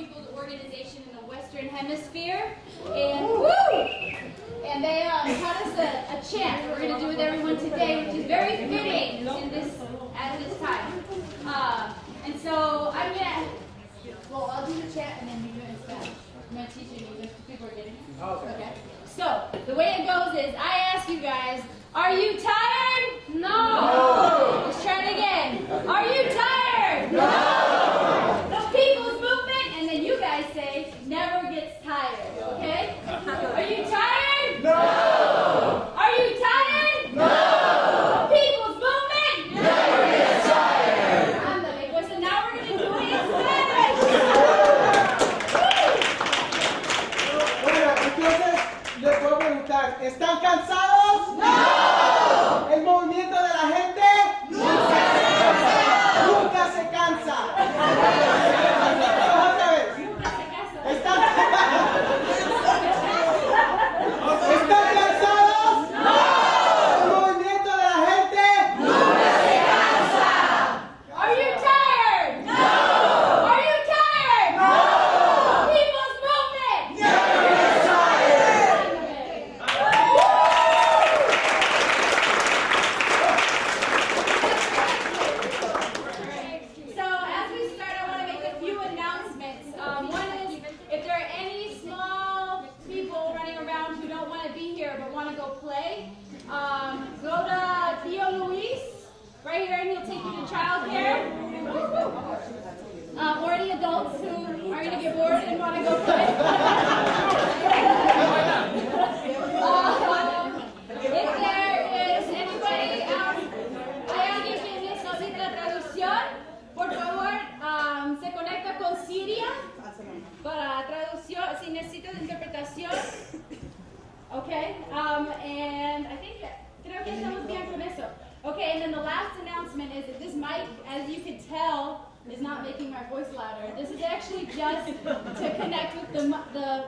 people's organization in the Western Hemisphere, and they taught us a chant we're going to do with everyone today, which is very fitting in this at this time. And so I'm gonna, well, I'll do the chant and then you do it in Spanish. I'm gonna teach you English. People are getting it. Okay. So the way it goes is I ask you guys, are you tired? No. Let's try it again. Are you tired? No. The people's movement, and then you guys say never gets tired. Okay? Are you tired? No. Are you tired? No. The people's movement never gets tired. Ándale, pues now we're going to do it in Spanish. Bueno, entonces les puedo preguntar, ¿están cansados? ¡No! ¿El movimiento de la gente? ¡Nunca se cansa! ¡Nunca se cansa! Otra vez. ¿Están cansados? ¡No! ¿El movimiento de la gente? ¡Nunca se cansa! Are you tired? No. Are you tired? No. People's movement Never gets tired. So as we start, I want to make a few announcements. One is if there are any small people running around who don't want to be here but want to go play, go to Tío Luis right here, and he'll take you to childcare. Or any adults who are going to get bored and want to go play. If there is anybody, hay alguien que necesita traducción, por favor, se conecta con Siria para traducción, si necesita interpretación. Okay, and I think creo que estamos bien con eso. Okay, and then the last announcement is that this mic, as you can tell, is not making my voice louder. This is actually just to connect with the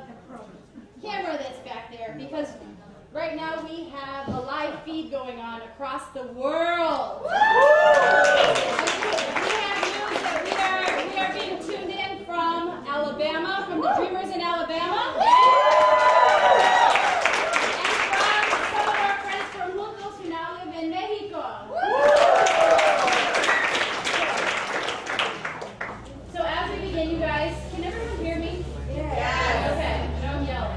camera that's back there, because right now we have a live feed going on across the world. We have news that we are being tuned in from Alabama, from the Dreamers in Alabama. And from some of our friends from Juntos who now live in Mexico. So as we begin, you guys, can everyone hear me? Yes. Okay, don't yell.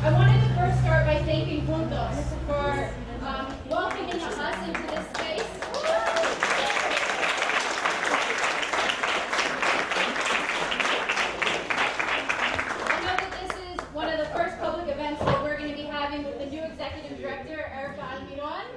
I wanted to first start by thanking Juntos for welcoming us into this space. I know that this is one of the first public events that we're going to be having with the new executive director, Erica Almiron.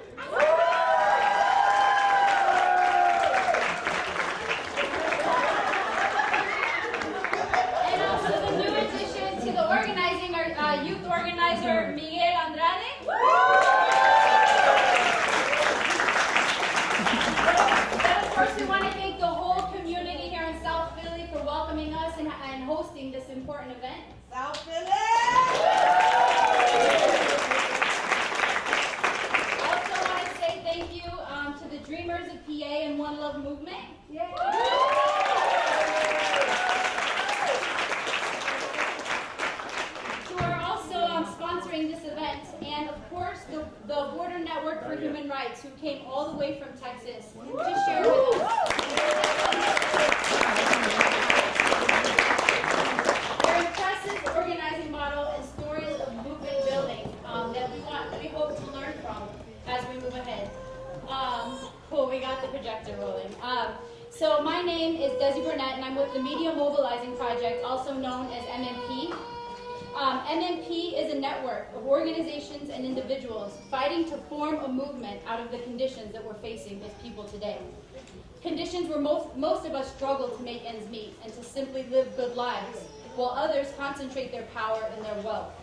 And also the new addition to the organizing, our youth organizer, Miguel Andrade. But of course, we want to thank the whole community here in South Philly for welcoming us and hosting this important event. South Philly! Also want to say thank you to the Dreamers of PA and One Love Movement. Who are also sponsoring this event, and of course the Border Network for Human Rights, who came all the way from Texas to share with us their impressive organizing model and stories of movement building that we hope to learn from as we move ahead. Cool, we got the projector rolling. So my name is Desi Burnett, and I'm with the Media Mobilizing Project, also known as MMP. MMP is a network of organizations and individuals fighting to form a movement out of the conditions that we're facing as people today. Conditions where most of us struggle to make ends meet and to simply live good lives, while others concentrate their power and their wealth.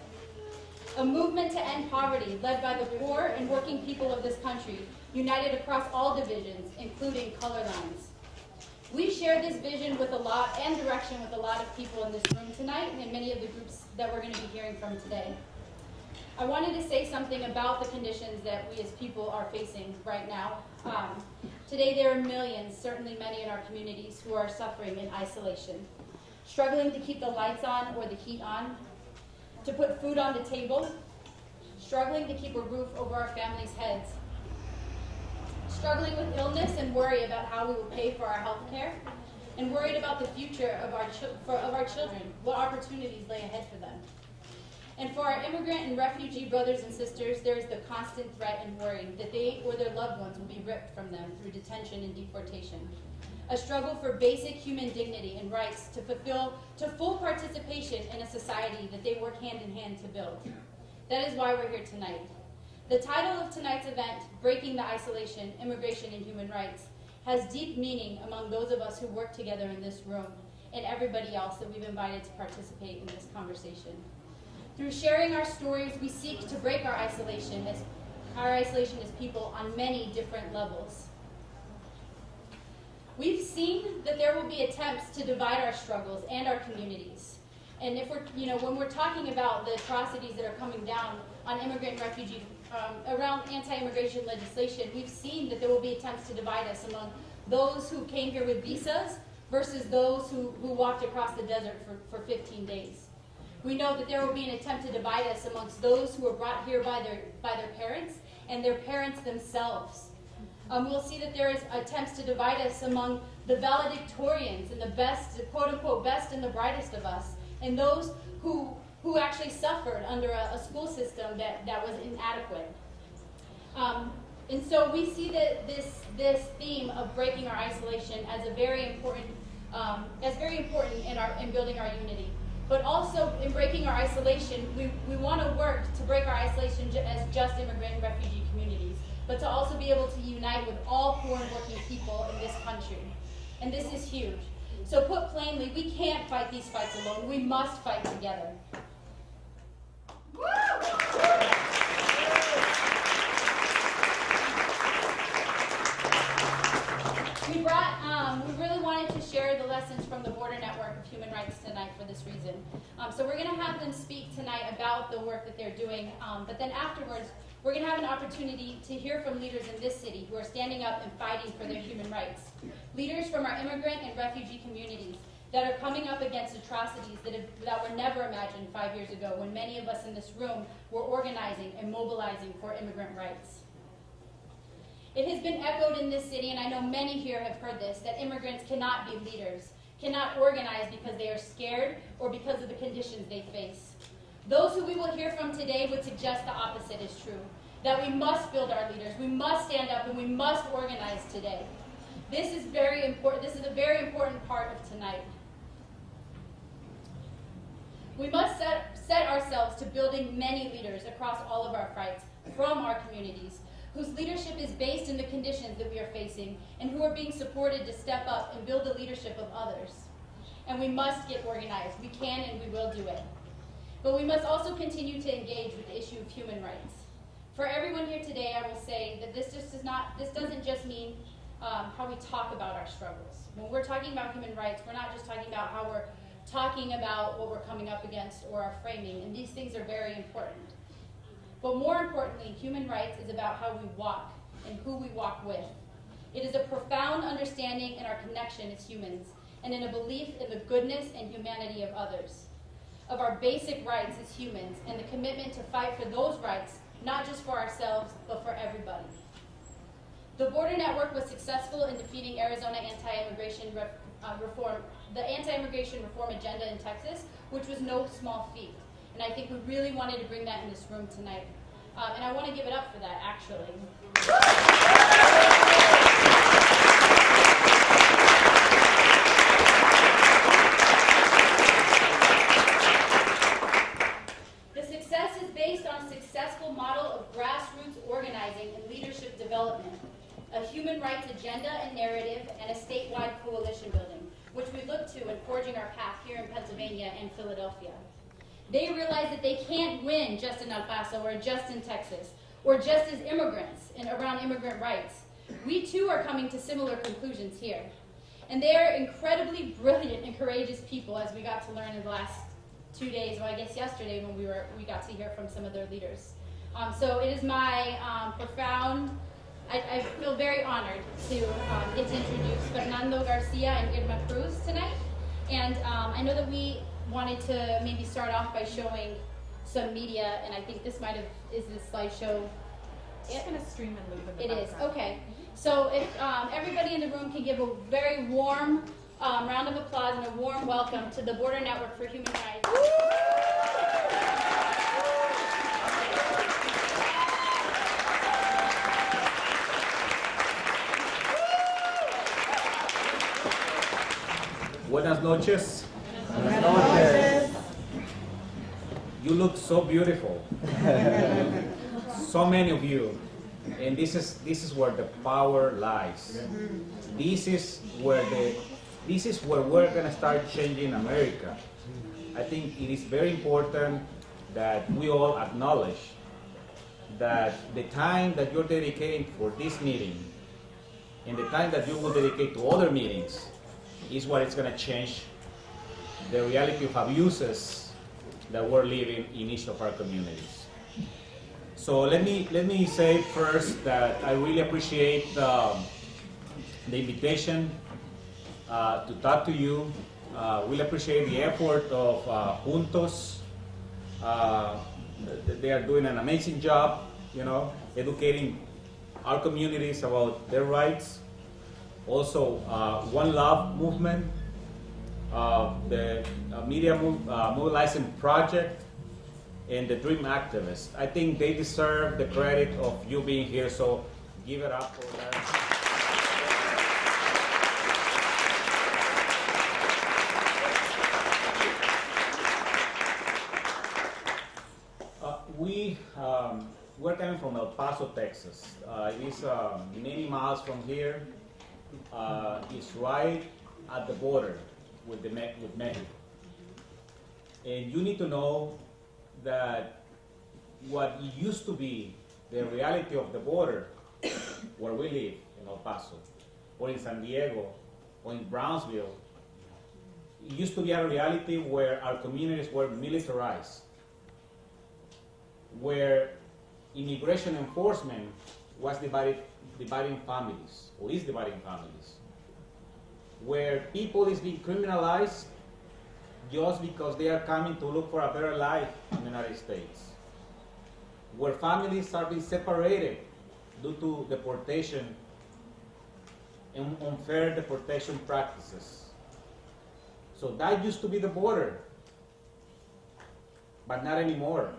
A movement to end poverty led by the poor and working people of this country, united across all divisions, including color lines. We share this vision with a lot and direction with a lot of people in this room tonight and in many of the groups that we're going to be hearing from today. I wanted to say something about the conditions that we as people are facing right now. Today there are millions, certainly many in our communities, who are suffering in isolation. struggling to keep the lights on or the heat on, to put food on the table, struggling to keep a roof over our families' heads, struggling with illness and worry about how we will pay for our health care, and worried about the future of our children, what opportunities lay ahead for them. And for our immigrant and refugee brothers and sisters, there is the constant threat and worry that they or their loved ones will be ripped from them through detention and deportation. A struggle for basic human dignity and rights to full participation in a society that they work hand in hand to build. That is why we're here tonight. The title of tonight's event, Breaking the Isolation, Immigration and Human Rights, has deep meaning among those of us who work together in this room and everybody else that we've invited to participate in this conversation. Through sharing our stories, we seek to break our isolation as people on many different levels. We've seen that there will be attempts to divide our struggles and our communities. And if when we're talking about the atrocities that are coming down on immigrant and refugee around anti-immigration legislation, we've seen that there will be attempts to divide us among those who came here with visas versus those who walked across the desert for 15 days. We know that there will be an attempt to divide us amongst those who were brought here by their parents and their parents themselves. We'll see that there is attempts to divide us among the valedictorians and the best, quote-unquote, best and the brightest of us, and those who actually suffered under a school system that was inadequate. And so we see that this theme of breaking our isolation as very important in building our unity. But also in breaking our isolation, we want to work to break our isolation as just immigrant and refugee communities, but to also be able to unite with all poor and working people in this country. And this is huge. So put plainly, we can't fight these fights alone. We must fight together. We really wanted to share the lessons from the Border Network of Human Rights tonight for this reason. So we're going to have them speak tonight about the work that they're doing, but then afterwards, we're going to have an opportunity to hear from leaders in this city who are standing up and fighting for their human rights. Leaders from our immigrant and refugee communities that are coming up against atrocities that were never imagined 5 years ago when many of us in this room were organizing and mobilizing for immigrant rights. It has been echoed in this city, and I know many here have heard this, that immigrants cannot be leaders, cannot organize because they are scared or because of the conditions they face. Those who we will hear from today would suggest the opposite is true, that we must build our leaders, we must stand up, and we must organize today. This is very important. This is a very important part of tonight. We must set ourselves to building many leaders across all of our fights from our communities, whose leadership is based in the conditions that we are facing, and who are being supported to step up and build the leadership of others. And we must get organized. We can and we will do it. But we must also continue to engage with the issue of human rights. For everyone here today, I will say that this doesn't just mean how we talk about our struggles. When we're talking about human rights, we're not just talking about how we're talking about what we're coming up against or our framing, and these things are very important. But more importantly, human rights is about how we walk and who we walk with. It is a profound understanding in our connection as humans and in a belief in the goodness and humanity of others, of our basic rights as humans and the commitment to fight for those rights, not just for ourselves, but for everybody. The Border Network was successful in defeating Arizona anti-immigration reform, the anti-immigration reform agenda in Texas, which was no small feat. And I think we really wanted to bring that in this room tonight. And I want to give it up for that, actually. The success is based on a successful model of grassroots organizing and leadership development, a human rights agenda and narrative, and a statewide coalition building, which we look to in forging our path here in Pennsylvania and Philadelphia. They realize that they can't win just in El Paso or just in Texas or just as immigrants and around immigrant rights. We too are coming to similar conclusions here. And they are incredibly brilliant and courageous people, as we got to learn in the last 2 days, or I guess yesterday when we got to hear from some of their leaders. So it is my I feel very honored to get to introduce Fernando Garcia and Irma Cruz tonight. And I know that we wanted to maybe start off by showing some media, and I think this might have, is this slideshow? It's going to stream and loop in the It is, background. okay. So if everybody in the room can give a very warm round of applause and a warm welcome to the Border Network for Human Rights. Buenas noches. You look so beautiful. So many of you. And this is where the power lies. This is where we're gonna start changing America. I think it is very important that we all acknowledge that the time that you're dedicating for this meeting and the time that you will dedicate to other meetings is what is going to change the reality of abuses that we're living in each of our communities. So let me say first that I really appreciate the invitation to talk to you. Really appreciate the effort of Juntos. They are doing an amazing job, educating our communities about their rights. Also, One Love movement, the Media Mobilizing Project, and the Dream Activists. I think they deserve the credit of you being here, so give it up for them. We're coming from El Paso, Texas. It is many miles from here. It's right at the border with Mexico. And you need to know that what used to be the reality of the border, where we live in El Paso, or in San Diego, or in Brownsville, it used to be a reality where our communities were militarized, where immigration enforcement was dividing families, or is dividing families, where people is being criminalized just because they are coming to look for a better life in the United States, where families are being separated due to deportation and unfair deportation practices. So that used to be the border, but not anymore.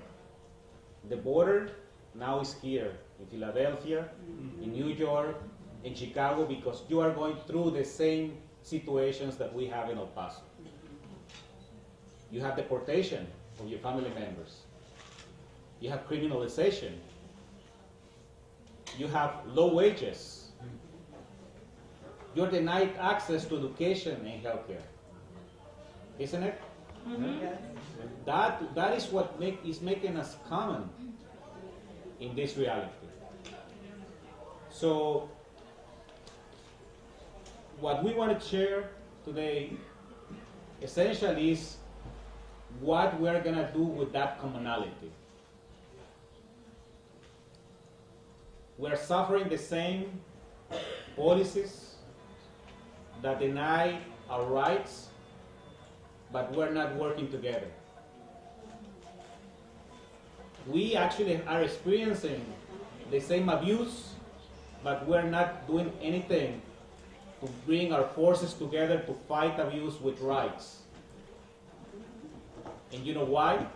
The border now is here in Philadelphia, in New York, in Chicago, because you are going through the same situations that we have in El Paso. You have deportation of your family members. You have criminalization. You have low wages. You're denied access to education and healthcare. Isn't it? Mm-hmm. That is what is making us common in this reality. So what we want to share today essentially is what we're going to do with that commonality. We're suffering the same policies that deny our rights, but we're not working together. We actually are experiencing the same abuse, but we're not doing anything to bring our forces together to fight abuse with rights. And you know why?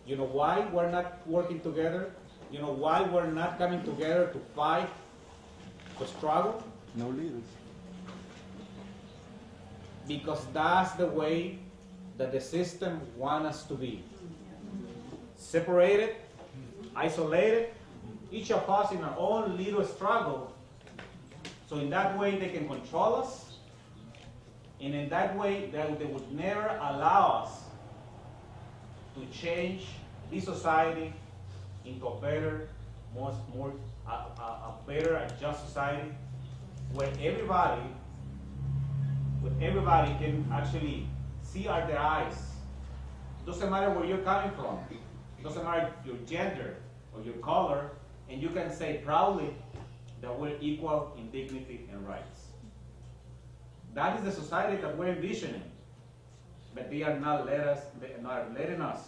You know why we're not working together? You know why we're not coming together to fight, to struggle? No leaders. Because that's the way that the system wants us to be. Separated, isolated, each of us in our own little struggle. So in that way they can control us, and in that way they would never allow us to change this society into a better, a better and just society where everybody can actually see out their eyes. Doesn't matter where you're coming from. Doesn't matter your gender or your color, and you can say proudly that we're equal in dignity and rights. That is the society that we're envisioning. But they are not letting us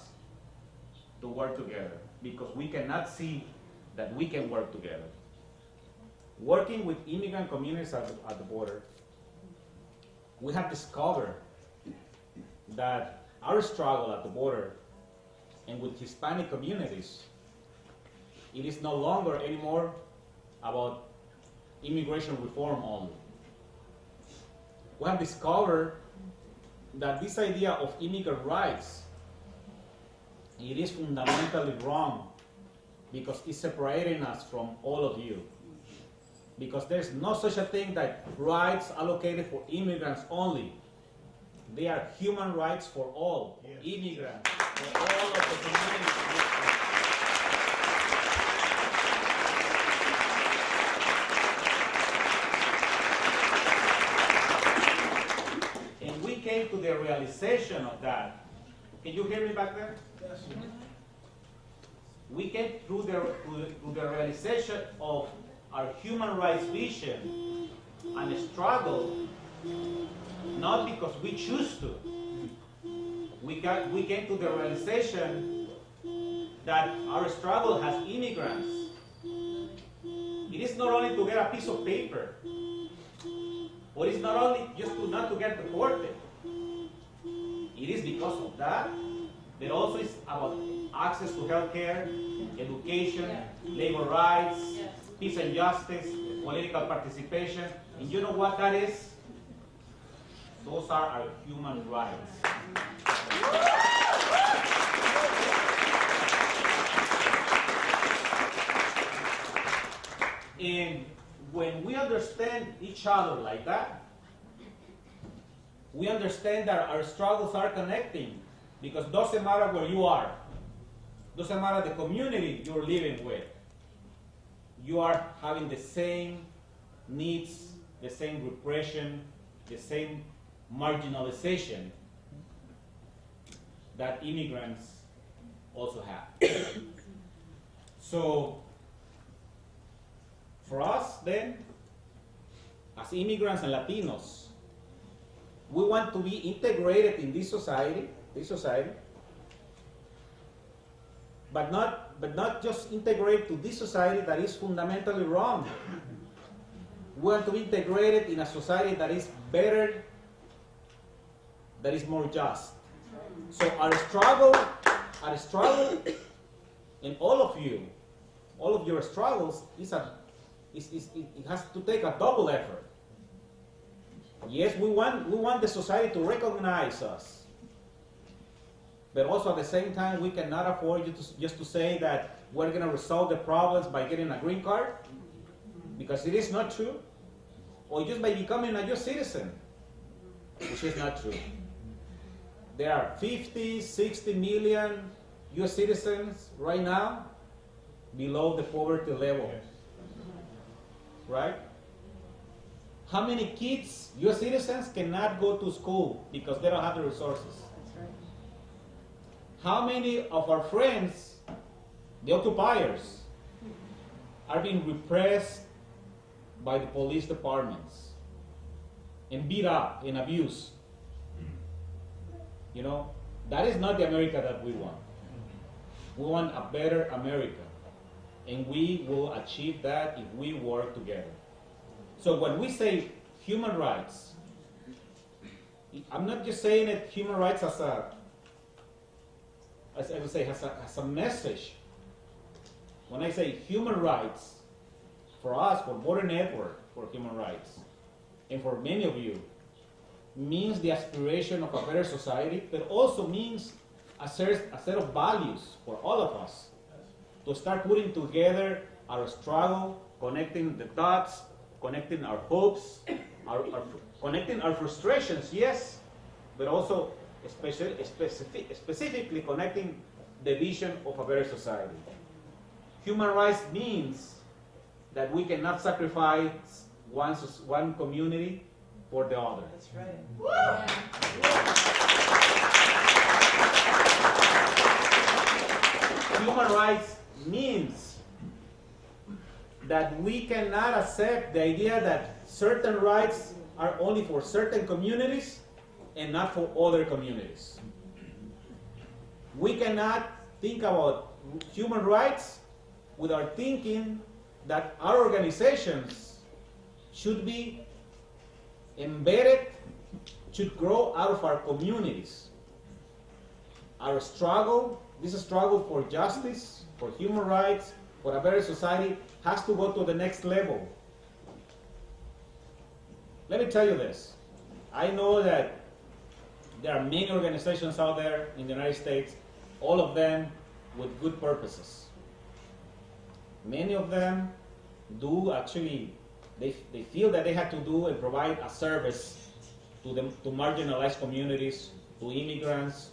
to work together because we cannot see that we can work together. Working with immigrant communities at the border, we have discovered that our struggle at the border and with Hispanic communities, it is no longer anymore about immigration reform only. We have discovered that this idea of immigrant rights, it is fundamentally wrong because it's separating us from all of you. Because there's no such a thing that rights allocated for immigrants only. They are human rights for all, immigrants, for all of the communities. And we came to the realization of that. Can you hear me back there? Yes. We came to the realization of our human rights vision and struggle, not because we choose to. We came to the realization that our struggle as immigrants, it is not only to get a piece of paper, or it's not only just not to get deported. It is because of that, but also it's about access to health care, education, labor rights, peace and justice, political participation. And you know what that is? Those are our human rights. And when we understand each other like that, we understand that our struggles are connecting, because it doesn't matter where you are, doesn't matter the community you're living with, you are having the same needs, the same repression, the same marginalization that immigrants also have. So, for us then, as immigrants and Latinos, we want to be integrated in this society, but not just integrate to this society that is fundamentally wrong. We want to be integrated in a society that is better, that is more just. So our struggle, and all of your struggles it has to take a double effort. Yes, we want the society to recognize us. But also at the same time, we cannot afford just to say that we're going to resolve the problems by getting a green card, because it is not true, or just by becoming a U.S. citizen, which is not true. There are 50, 60 million U.S. citizens right now below the poverty level, right? How many kids, U.S. citizens, cannot go to school because they don't have the resources? How many of our friends, the occupiers, are being repressed by the police departments and beat up and abused? You know, that is not the America that we want. We want a better America, and we will achieve that if we work together. So when we say human rights, I'm not just saying it human rights as I would say, as a message. When I say human rights, for us, for Border Network for Human Rights, and for many of you, means the aspiration of a better society, but also means a set of values for all of us to start putting together our struggle, connecting the dots, connecting our hopes, connecting our frustrations, yes, but also specifically connecting the vision of a better society. Human rights means that we cannot sacrifice one community for the other. That's right. Human rights means that we cannot accept the idea that certain rights are only for certain communities and not for other communities. We cannot think about human rights without thinking that our organizations should be embedded, should grow out of our communities. Our struggle, this struggle for justice, for human rights, for a better society, has to go to the next level. Let me tell you this. I know that there are many organizations out there in the United States, all of them with good purposes. Many of them do actually, they feel that they have to do and provide a service to marginalized communities, to immigrants,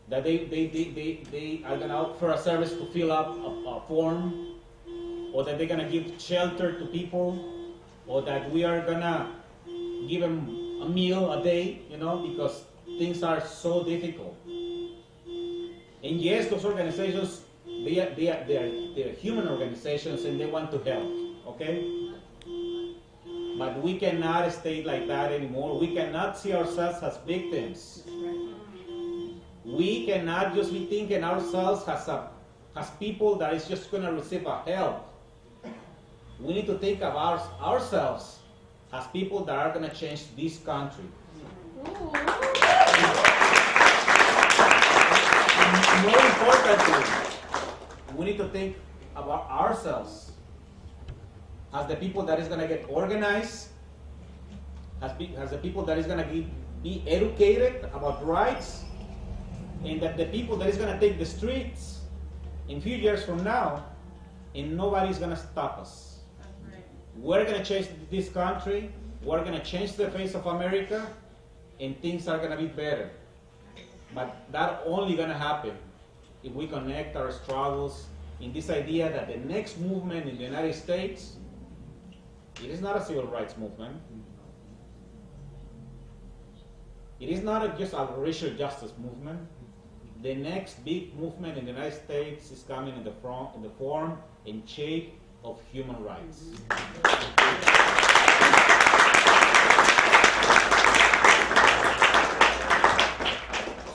that they are going to offer a service to fill up a form, or that they're going to give shelter to people, or that we are going to give them a meal a day, because things are so difficult. And yes, those organizations, they are human organizations and they want to help, okay? But we cannot stay like that anymore. We cannot see ourselves as victims. We cannot just be thinking ourselves as people that is just going to receive a help. We need to think about ourselves as people that are going to change this country. More importantly, we need to think about ourselves as the people that is going to get organized, as the people that is going to be educated about rights, and that the people that is going to take the streets in a few years from now, and nobody's going to stop us. We're going to change this country, we're going to change the face of America, and things are going to be better. But that's only going to happen if we connect our struggles in this idea that the next movement in the United States, it is not a civil rights movement. It is not just a racial justice movement. The next big movement in the United States is coming in the form and shape of human rights.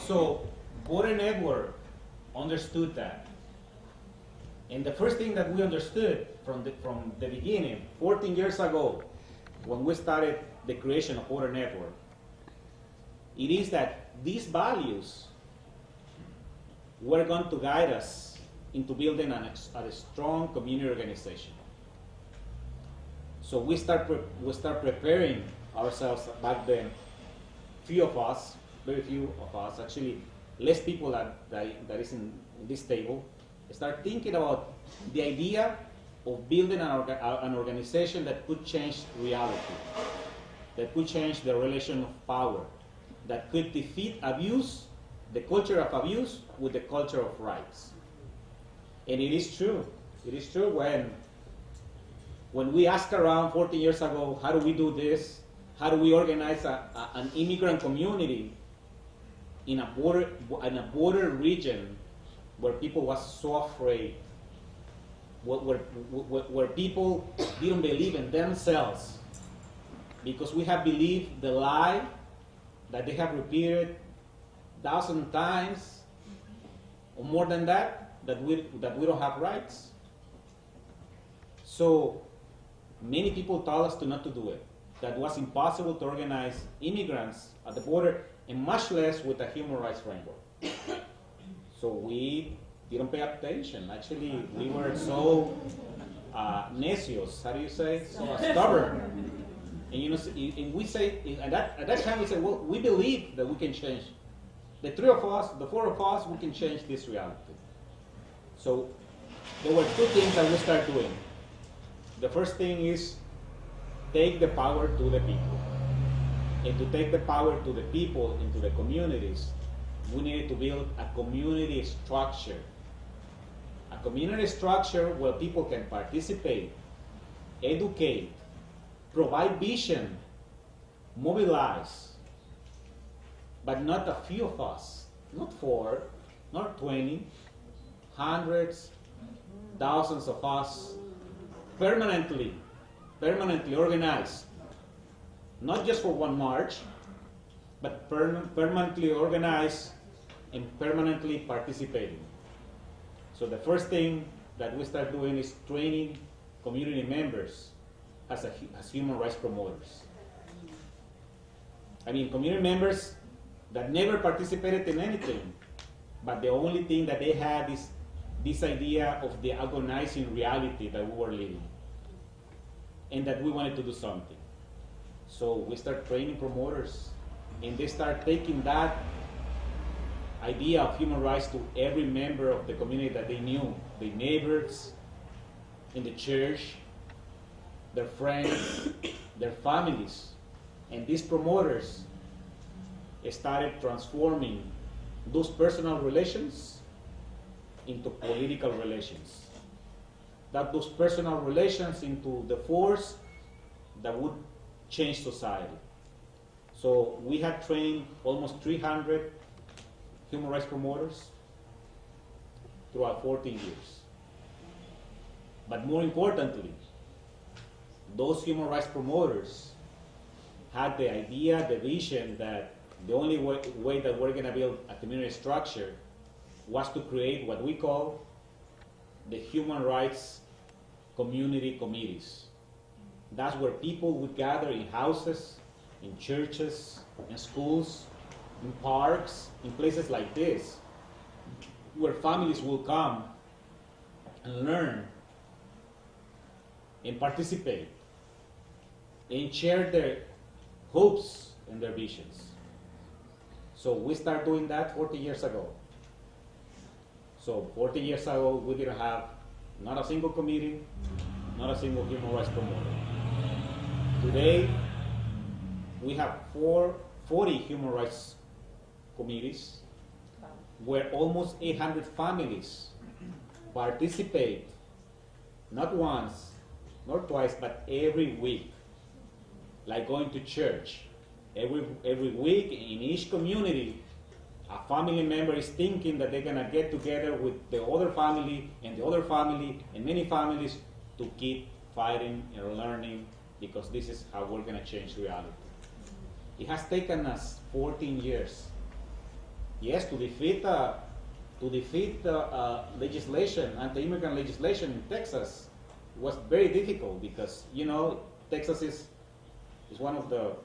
So, Border Network understood that. And the first thing that we understood from the beginning, 14 years ago, when we started the creation of Border Network, it is that these values were going to guide us into building a strong community organization. So we start preparing ourselves back then. Very few of us, actually less people that is in this table, start thinking about the idea of building an organization that could change reality, that could change the relation of power, that could defeat abuse, the culture of abuse, with the culture of rights. And it is true. It is true when we asked around 14 years ago, how do we do this? How do we organize an immigrant community in a border region where people was so afraid, where people didn't believe in themselves, because we have believed the lie that they have repeated 1,000 times or more than that we don't have rights. So many people told us not to do it, that it was impossible to organize immigrants at the border, and much less with a human rights framework. So we didn't pay attention. Actually, we were so necios, how do you say? So stubborn. And and we say, at that time we said, well, we believe that we can change. The three of us, the four of us, we can change this reality. So there were two things that we started doing. The first thing is take the power to the people. And to take the power to the people, into the communities, we needed to build a community structure. A community structure where people can participate, educate, provide vision, mobilize, but not a few of us, not 4, not 20, hundreds, thousands of us, permanently organized not just for one march, but permanently organized and permanently participating. So the first thing that we start doing is training community members as human rights promoters. I mean, community members that never participated in anything, but the only thing that they had is this idea of the agonizing reality that we were living, and that we wanted to do something. So we start training promoters, and they start taking that idea of human rights to every member of the community that they knew, their neighbors, in the church, their friends, their families. And these promoters started transforming those personal relations into political relations. Those personal relations into the force that would change society. So we had trained almost 300 human rights promoters throughout 14 years. But more importantly, those human rights promoters had the idea, the vision that the only way that we're going to build a community structure was to create what we call the human rights community committees. That's where people would gather in houses, in churches, in schools, in parks, in places like this, where families will come and learn and participate and share their hopes and their visions. So we started doing that 40 years ago. So 40 years ago, we didn't have not a single committee, not a single human rights promoter. Today, we have 40 human rights committees where almost 800 families participate, not once, not twice, but every week, like going to church. Every week in each community, a family member is thinking that they're going to get together with the other family and the other family and many families to keep fighting and learning, because this is how we're going to change reality. It has taken us 14 years. Yes, to defeat legislation, anti-immigrant legislation in Texas was very difficult because, you know, Texas is one of the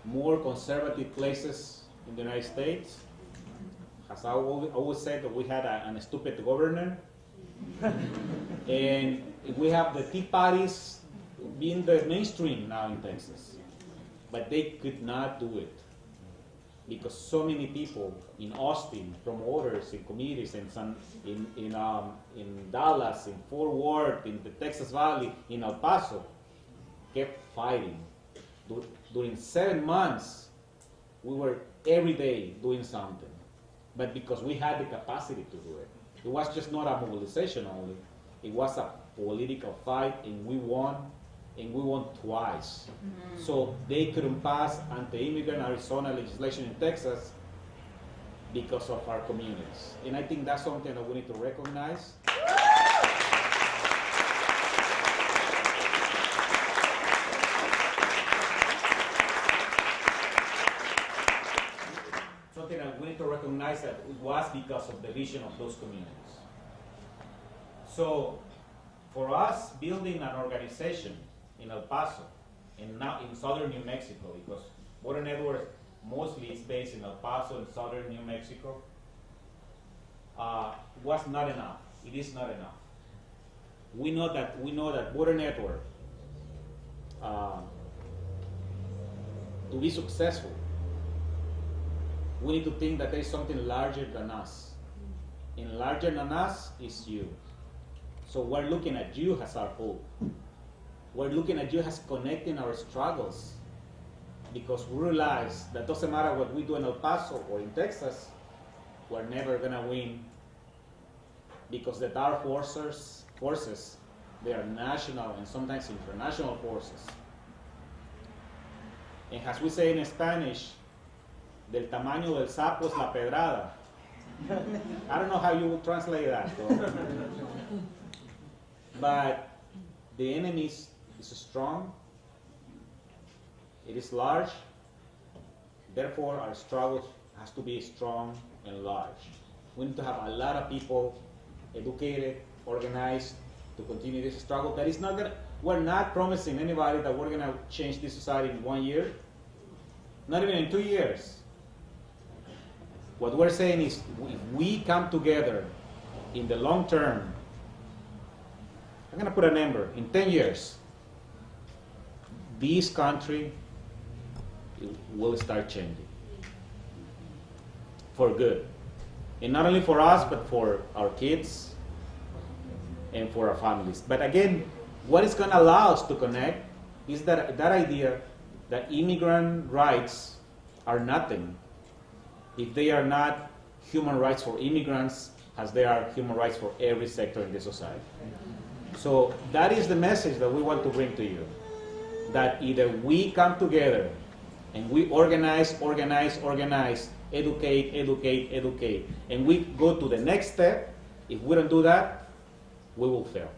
more conservative places in the United States. As I always said, that we had a stupid governor. And we have the Tea Parties being the mainstream now in Texas. But they could not do it because so many people in Austin, promoters in communities, in Dallas, in Fort Worth, in the Texas Valley, in El Paso, kept fighting. During 7 months, we were every day doing something. But because we had the capacity to do it. It was just not a mobilization only. It was a political fight, and we won twice. Mm-hmm. So they couldn't pass anti-immigrant Arizona legislation in Texas because of our communities. And I think that's something that we need to recognize. Something that we need to recognize that it was because of the vision of those communities. So for us, building an organization in El Paso, and now in southern New Mexico, because Border Network mostly is based in El Paso and southern New Mexico, was not enough. It is not enough. We know that Border Network, to be successful, we need to think that there is something larger than us. And larger than us is you. So we're looking at you as our hope. We're looking at you as connecting our struggles, because we realize that doesn't matter what we do in El Paso or in Texas, we're never gonna win, because the dark forces, they are national and sometimes international forces. And as we say in Spanish, del tamaño del sapo es la pedrada. I don't know how you would translate that, though. But the enemy is strong, It is large, therefore our struggle has to be strong and large. We need to have a lot of people educated, organized to continue this struggle. That is not gonna, we're not promising anybody that we're gonna change this society in 1 year, not even in 2 years. What we're saying is if we come together in the long term, I'm gonna put a number, in 10 years, this country will start changing for good. And not only for us, but for our kids and for our families. But again, what is going to allow us to connect is that idea that immigrant rights are nothing if they are not human rights for immigrants as they are human rights for every sector in the society. So that is the message that we want to bring to you. That either we come together and we organize, educate, and we go to the next step. If we don't do that, we will fail.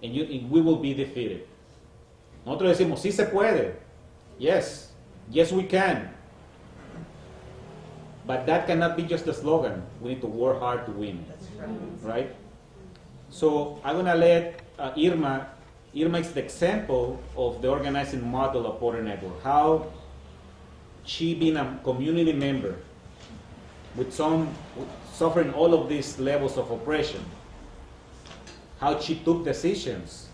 And we will be defeated. Nosotros decimos, sí se puede. Yes, we can. But that cannot be just a slogan. We need to work hard to win. That's right? So I'm going to let Irma is the example of the organizing model of Border Network. How she being a community member with suffering all of these levels of oppression, how she took decisions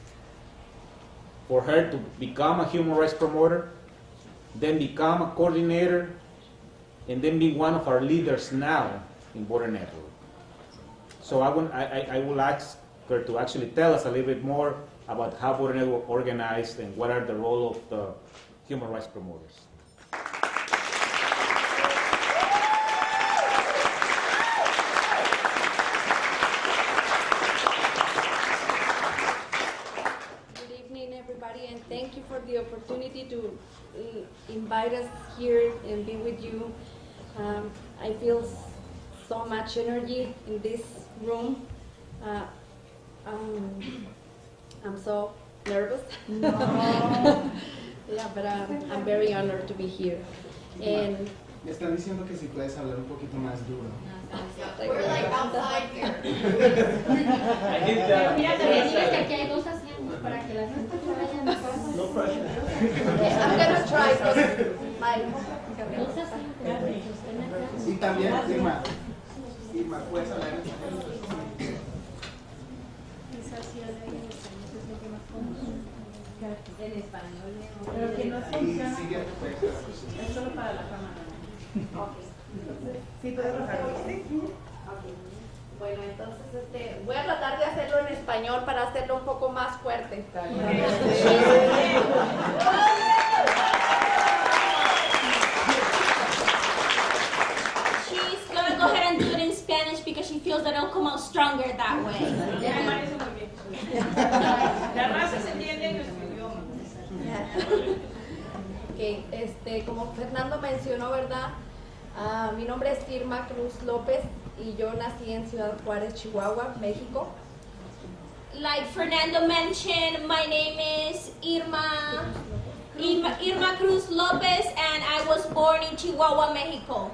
for her to become a human rights promoter, then become a coordinator, and then be one of our leaders now in Border Network. So I will ask her to actually tell us a little bit more about how Border Network organized and what are the role of the human rights promoters. Good evening, everybody, and thank you for the opportunity to invite us here and be with you. I feel so much energy in this room. I'm so nervous. Yeah, but I'm very honored to be here. And Me están diciendo que si puedes hablar un poquito más duro. We're like outside here. Pero mira, también diles que aquí hay 2 asientos para que la gente se vaya a la casa. No pressure. I'm gonna try because my 2 asientos. Y también, Irma, puedes hablar en español. En español. Pero que no Y funciona. sigue tu texto. Es solo para la cámara. Sí, puedes bajarlo. Bueno, entonces voy a tratar de hacerlo en español para hacerlo un poco más fuerte. She's gonna go ahead and do it in Spanish because she feels that it'll come out stronger that way. La raza se entiende en nuestro idioma. Okay, como Fernando mencionó, ¿verdad? Mi nombre es Irma Cruz López y yo nací en Ciudad Juárez, Chihuahua, México. Like Fernando mentioned, my name is Irma Cruz Lopez, and I was born in Chihuahua, Mexico.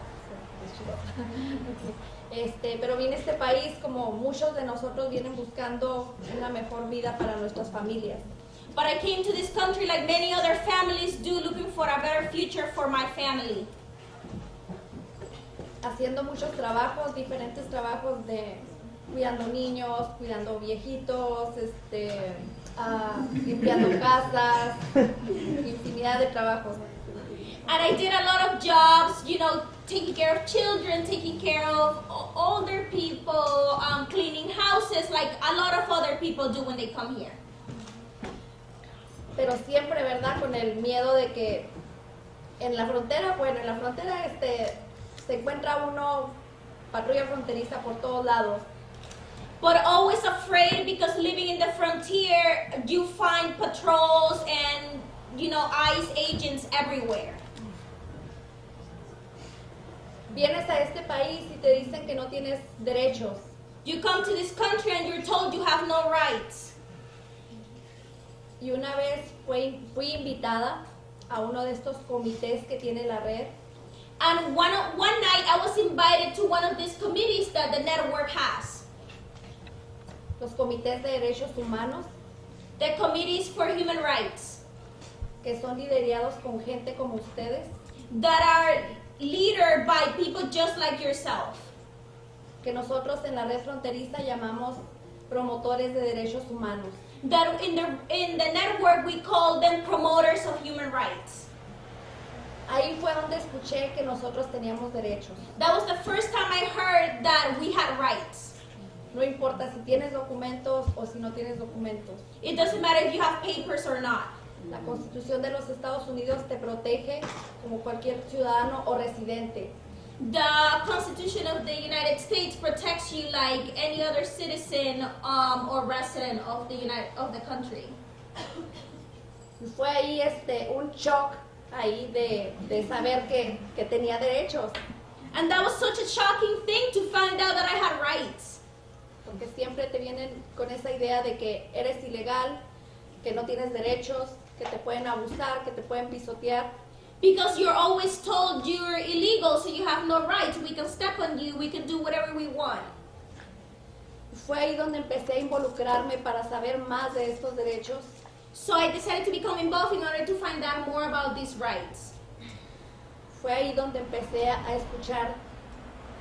Pero vine a este país como muchos de nosotros vienen buscando una mejor vida para nuestras familias. But I came to this country like many other families do, looking for a better future for my family. Haciendo muchos trabajos, diferentes trabajos de cuidando niños, cuidando viejitos, limpiando casas, infinidad de trabajos. And I did a lot of jobs, taking care of children, taking care of older people, cleaning houses, like a lot of other people do when they come here. Pero siempre, ¿verdad? Con el miedo de que en la frontera se encuentra uno patrulla fronteriza por todos lados. But always afraid because living in the frontier, you find patrols and, ICE agents everywhere. Vienes a este país y te dicen que no tienes derechos. You come to this country and you're told you have no rights. Y una vez fui invitada a uno de estos comités que tiene la red. And one night I was invited to one of these committees that the network has. Los comités de derechos humanos, The committees for human rights que son liderados con gente como ustedes, that are led by people just like yourself. que nosotros en la red fronteriza llamamos promotores de derechos humanos. That in the network we call them promoters of human rights. Ahí fue donde escuché que nosotros teníamos derechos. That was the first time I heard that we had rights. No importa si tienes documentos o si no tienes documentos. It doesn't matter if you have papers or not. La Constitución de los Estados Unidos te protege como cualquier ciudadano o residente. The Constitution of the United States protects you like any other citizen or resident of the country. Y fue ahí un shock ahí de saber que tenía derechos, And that was such a shocking thing to find out that I had rights. porque siempre te vienen con esa idea de que eres ilegal, que no tienes derechos, que te pueden abusar, que te pueden pisotear. Because you're always told you're illegal, so you have no rights. We can step on you, we can do whatever we want. Y fue ahí donde empecé a involucrarme para saber más de estos derechos. So I decided to become involved in order to find out more about these rights. Fue ahí donde empecé a escuchar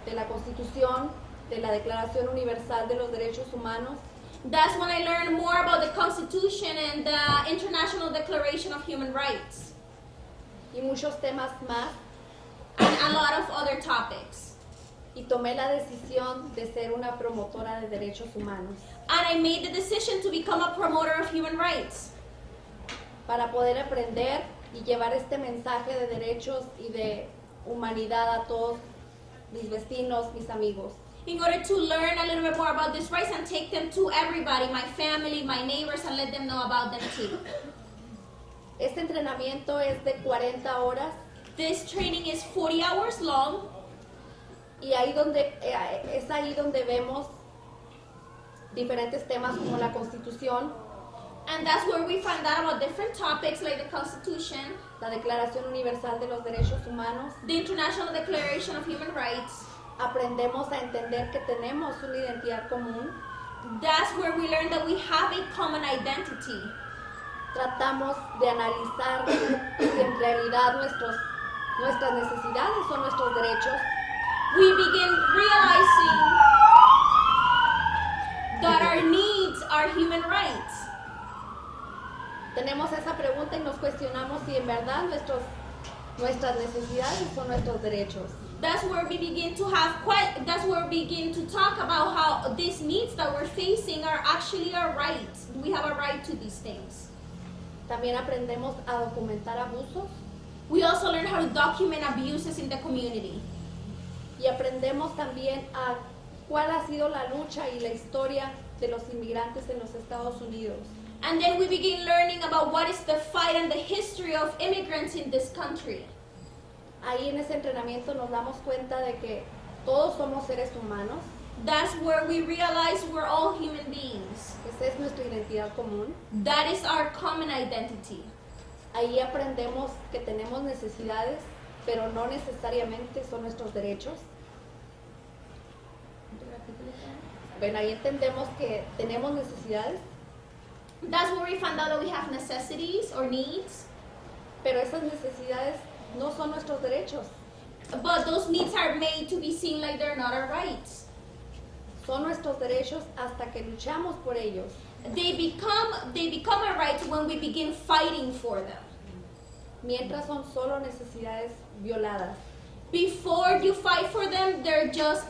de la Constitución, de la Declaración Universal de los Derechos Humanos, That's when I learned more about the Constitution and the International Declaration of Human Rights, y muchos temas más, and a lot of other topics. y tomé la decisión de ser una promotora de derechos humanos And I made the decision to become a promoter of human rights, para poder aprender y llevar este mensaje de derechos y de humanidad a todos mis vecinos, mis amigos. in order to learn a little bit more about these rights and take them to everybody, my family, my neighbors, and let them know about them too. Este entrenamiento es de 40 horas This training is 40 hours long, y es ahí donde vemos diferentes temas como la Constitución, and that's where we find out about different topics like the Constitution, la Declaración Universal de los Derechos Humanos. the International Declaration of Human Rights. Aprendemos a entender que tenemos una identidad común. That's where we learn that we have a common identity. Tratamos de analizar si en realidad nuestras necesidades son nuestros derechos. We begin realizing that our needs are human rights. Tenemos esa pregunta y nos cuestionamos si en verdad nuestras necesidades son nuestros derechos. That's where we begin to talk about how these needs that we're facing are actually our rights. We have a right to these things. También aprendemos a documentar abusos We also learn how to document abuses in the community. y aprendemos también a cuál ha sido la lucha y la historia de los inmigrantes en los Estados Unidos. And then we begin learning about what is the fight and the history of immigrants in this country. Ahí en ese entrenamiento nos damos cuenta de que todos somos seres humanos. That's where we realize we're all human beings. Esa es nuestra identidad común. That is our common identity. Ahí aprendemos que tenemos necesidades, pero no necesariamente son nuestros derechos. Bueno, ahí entendemos que tenemos necesidades, That's where we find out that we have necessities or needs, pero esas necesidades no son nuestros derechos. but those needs are made to be seen like they're not our rights. Son nuestros derechos hasta que luchamos por ellos. They become our rights when we begin fighting for them. Mientras son solo necesidades violadas. Before you fight for them, they're just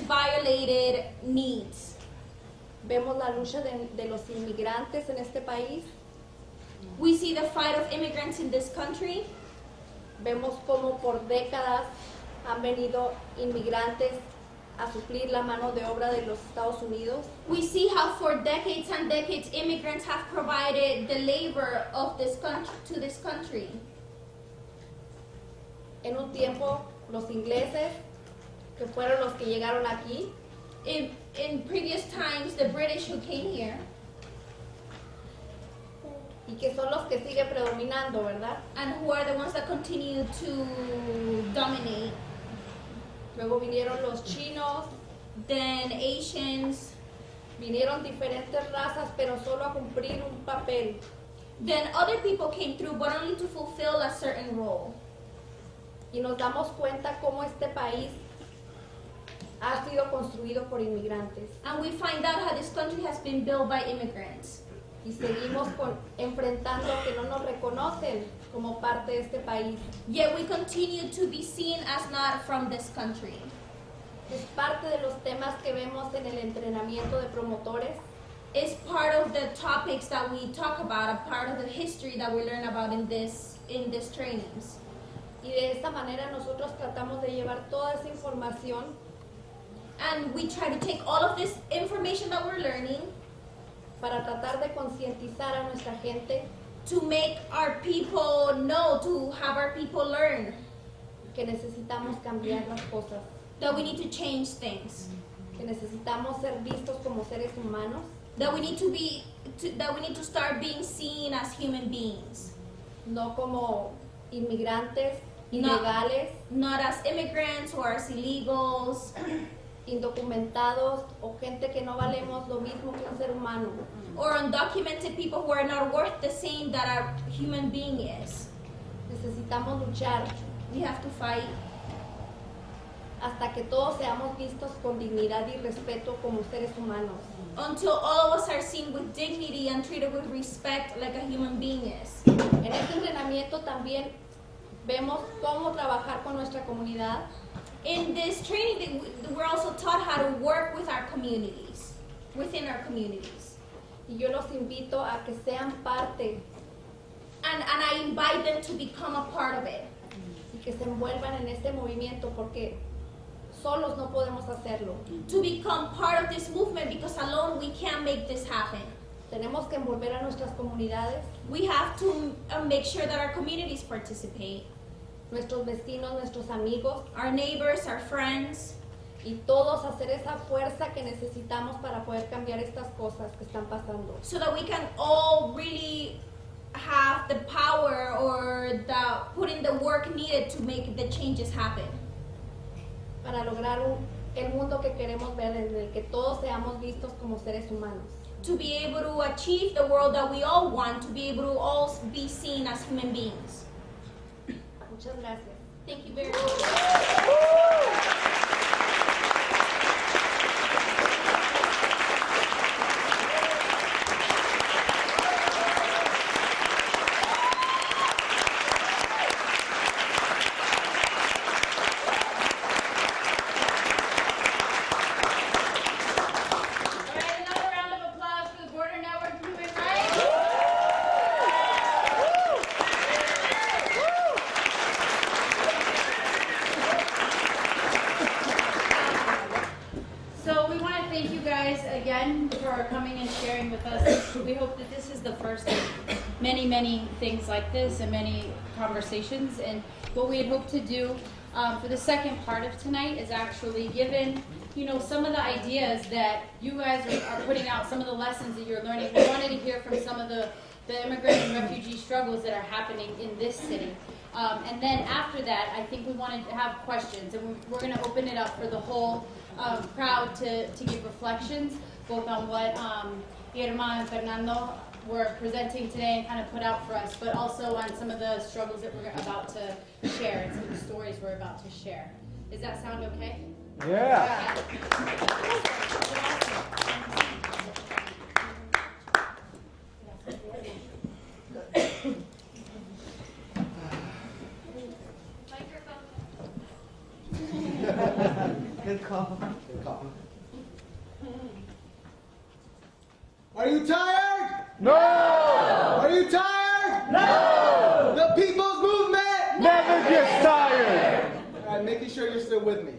violated needs. Vemos la lucha de los inmigrantes en este país. We see the fight of immigrants in this country. Vemos cómo por décadas han venido inmigrantes a suplir la mano de obra de los Estados Unidos. We see how for decades and decades immigrants have provided the labor of this country to this country. En un tiempo, los ingleses, que fueron los que llegaron aquí, In previous times, the British who came here, y que son los que sigue predominando, ¿verdad? and who are the ones that continue to dominate. Luego vinieron los chinos, Then Asians, vinieron diferentes razas, pero solo a cumplir un papel. then other people came through, but only to fulfill a certain role. Y nos damos cuenta cómo este país ha sido construido por inmigrantes. And we find out how this country has been built by immigrants. Y seguimos enfrentando que no nos reconocen como parte de este país. Yet we continue to be seen as not from this country. Es parte de los temas que vemos en el entrenamiento de promotores. It's part of the topics that we talk about, a part of the history that we learn about in this trainings. Y de esta manera nosotros tratamos de llevar toda esa información And we try to take all of this information that we're learning para tratar de concientizar a nuestra gente to make our people know, to have our people learn que necesitamos cambiar las cosas, that we need to change things, que necesitamos ser vistos como seres humanos, that we need to start being seen as human beings, no como inmigrantes, No. ilegales, not as immigrants or as illegals indocumentados o gente que no valemos lo mismo que un ser humano. or undocumented people who are not worth the same that a human being is. Necesitamos luchar We have to fight hasta que todos seamos vistos con dignidad y respeto como seres humanos. until all of us are seen with dignity and treated with respect like a human being is. En este entrenamiento también vemos cómo trabajar con nuestra comunidad, In this training, we're also taught how to work with our communities, within our communities. y yo los invito a que sean parte And I invite them to become a part of it. y que se envuelvan en este movimiento porque solos no podemos hacerlo. To become part of this movement, because alone we can't make this happen. Tenemos que envolver a nuestras comunidades, We have to make sure that our communities participate. nuestros vecinos, nuestros amigos, Our neighbors, our friends, y todos hacer esa fuerza que necesitamos para poder cambiar estas cosas que están pasando. so that we can all really have the power or put in the work needed to make the changes happen. Para lograr el mundo que queremos ver, en el que todos seamos vistos como seres humanos. To be able to achieve the world that we all want, to be able to all be seen as human beings. Muchas gracias. Thank you very much. All right, another round of applause for the Border Network for Human Rights. So we want to thank you guys again for coming and sharing with us. We hope that this is the first of many, many things like this and many conversations. And what we had hoped to do for the second part of tonight is actually given, some of the ideas that you guys are putting out, some of the lessons that you're learning. We wanted to hear from some of the immigrant and refugee struggles that are happening in this city. And then after that, I think we wanted to have questions, and we're going to open it up for the whole crowd to give reflections, both on what Irma and Fernando were presenting today and kind of put out for us, but also on some of the struggles that we're about to share and some of the stories we're about to share. Does that sound okay? Yeah. Good call. Good call. Are you tired? No! Are you tired? No! The people's movement never gets tired! Alright, making sure you're still with me.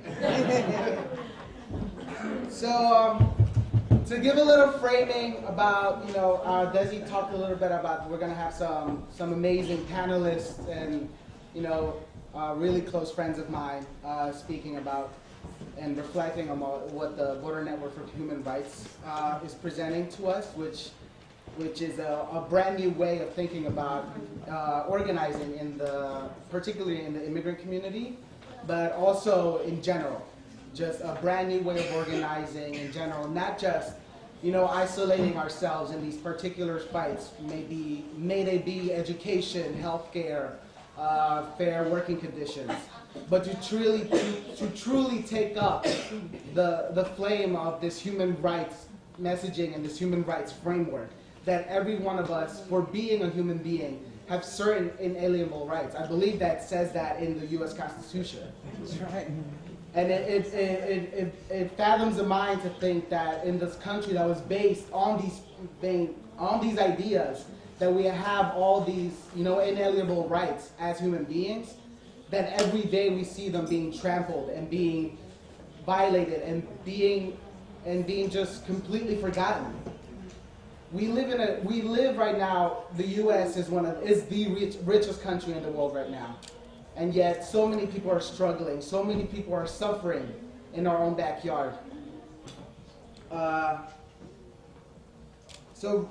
So, to give a little framing about, Desi talked a little bit about, we're going to have some amazing panelists and, really close friends of mine speaking about and reflecting on what the Border Network for Human Rights is presenting to us, which which is a brand new way of thinking about organizing particularly in the immigrant community, but also in general. Just a brand new way of organizing in general, not just isolating ourselves in these particular fights, may they be education, healthcare, fair working conditions, but to truly take up the flame of this human rights messaging and this human rights framework, that every one of us, for being a human being, have certain inalienable rights. I believe that says that in the U.S. Constitution. That's right. And it fathoms the mind to think that in this country that was based on these ideas, that we have all these inalienable rights as human beings, that every day we see them being trampled and being violated and being just completely forgotten. We live right now. The U.S. is the richest country in the world right now, and yet so many people are struggling. So many people are suffering in our own backyard. So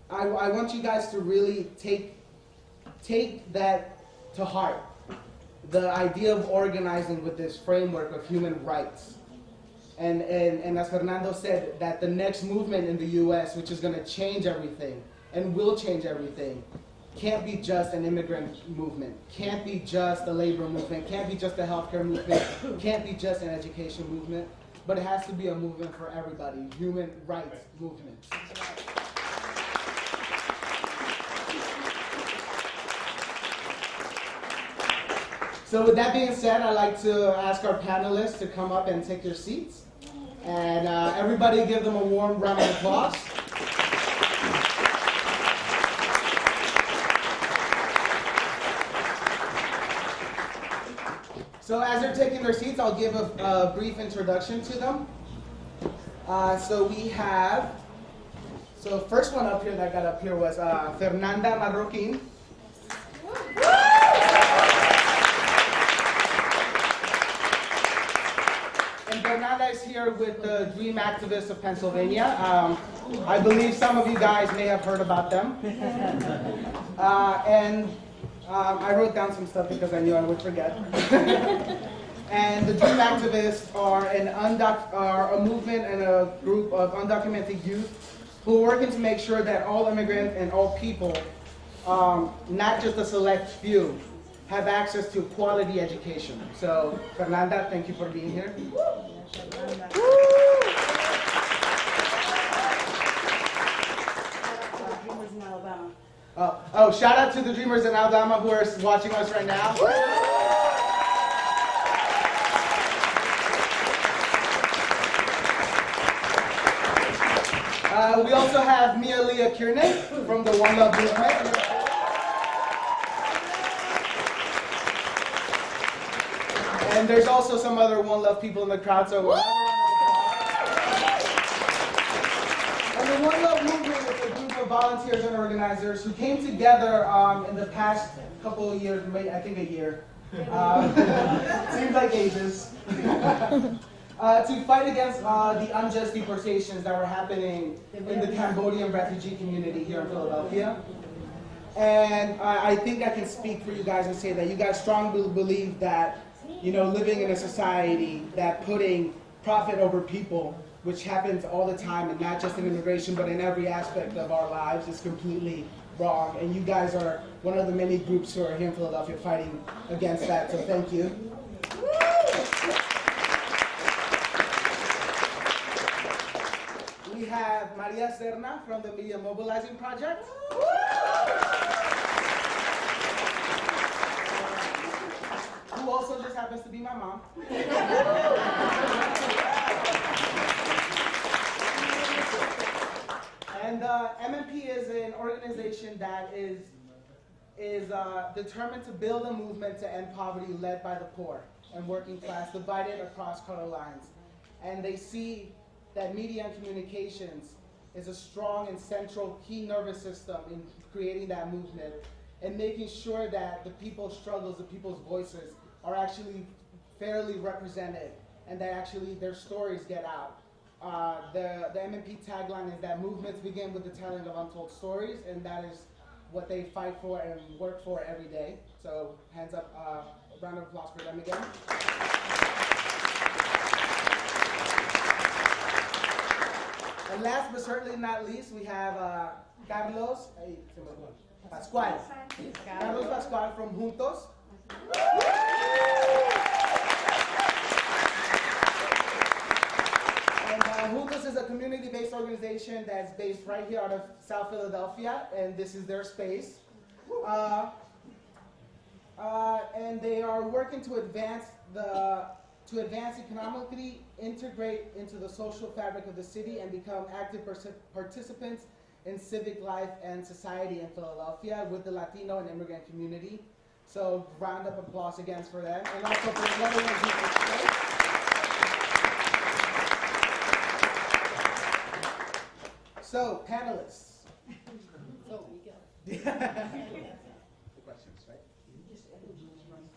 I want you guys to really take that to heart. The idea of organizing with this framework of human rights. And as Fernando said, that the next movement in the U.S., which is going to change everything and will change everything, can't be just an immigrant movement, can't be just a labor movement, can't be just a healthcare movement, can't be just an education movement, but it has to be a movement for everybody, human rights movement. So with that being said, I'd like to ask our panelists to come up and take their seats. And everybody give them a warm round of applause. So as they're taking their seats, I'll give a brief introduction to them. So first one up here that got up here was Fernanda Marroquin. And Fernanda is here with the Dream Activists of Pennsylvania. I believe some of you guys may have heard about them. I wrote down some stuff because I knew I would forget. And the Dream Activists are a movement and a group of undocumented youth who are working to make sure that all immigrants and all people, not just a select few, have access to quality education. So, Fernanda, thank you for being here. Dreamers in Alabama. Shout out to the Dreamers in Alabama who are watching us right now. We also have Mia Leah Kiernan from the One Love movement. And there's also some other One Love people in the crowd, so we'll have a round of applause. And the One Love movement is a group of volunteers and organizers who came together in the past couple of years, I think a year. Seems like ages. To fight against the unjust deportations that were happening in the Cambodian refugee community here in Philadelphia. And I think I can speak for you guys and say that you guys strongly believe that, living in a society that putting profit over people, which happens all the time, and not just in immigration, but in every aspect of our lives, is completely wrong. And you guys are one of the many groups who are here in Philadelphia fighting against that, so thank you. We have Maria Serna from the Media Mobilizing Project. Who also just happens to be my mom. And MMP is an organization that is determined to build a movement to end poverty led by the poor and working class, divided across color lines. And they see that media and communications is a strong and central key nervous system in creating that movement and making sure that the people's struggles, the people's voices are actually fairly represented and that actually their stories get out. the MMP tagline is that movements begin with the telling of untold stories, and that is what they fight for and work for every day. So hands up, a round of applause for them again. And last but certainly not least, we have Carlos Pascual. Carlos Pascual from Juntos. And Juntos is a community-based organization that's based right here out of South Philadelphia, and this is their space. And they are working to advance economically, integrate into the social fabric of the city, and become active participants in civic life and society in Philadelphia with the Latino and immigrant community. So round of applause again for them, and also for the other ones who participate. So panelists. So we go. The questions, right?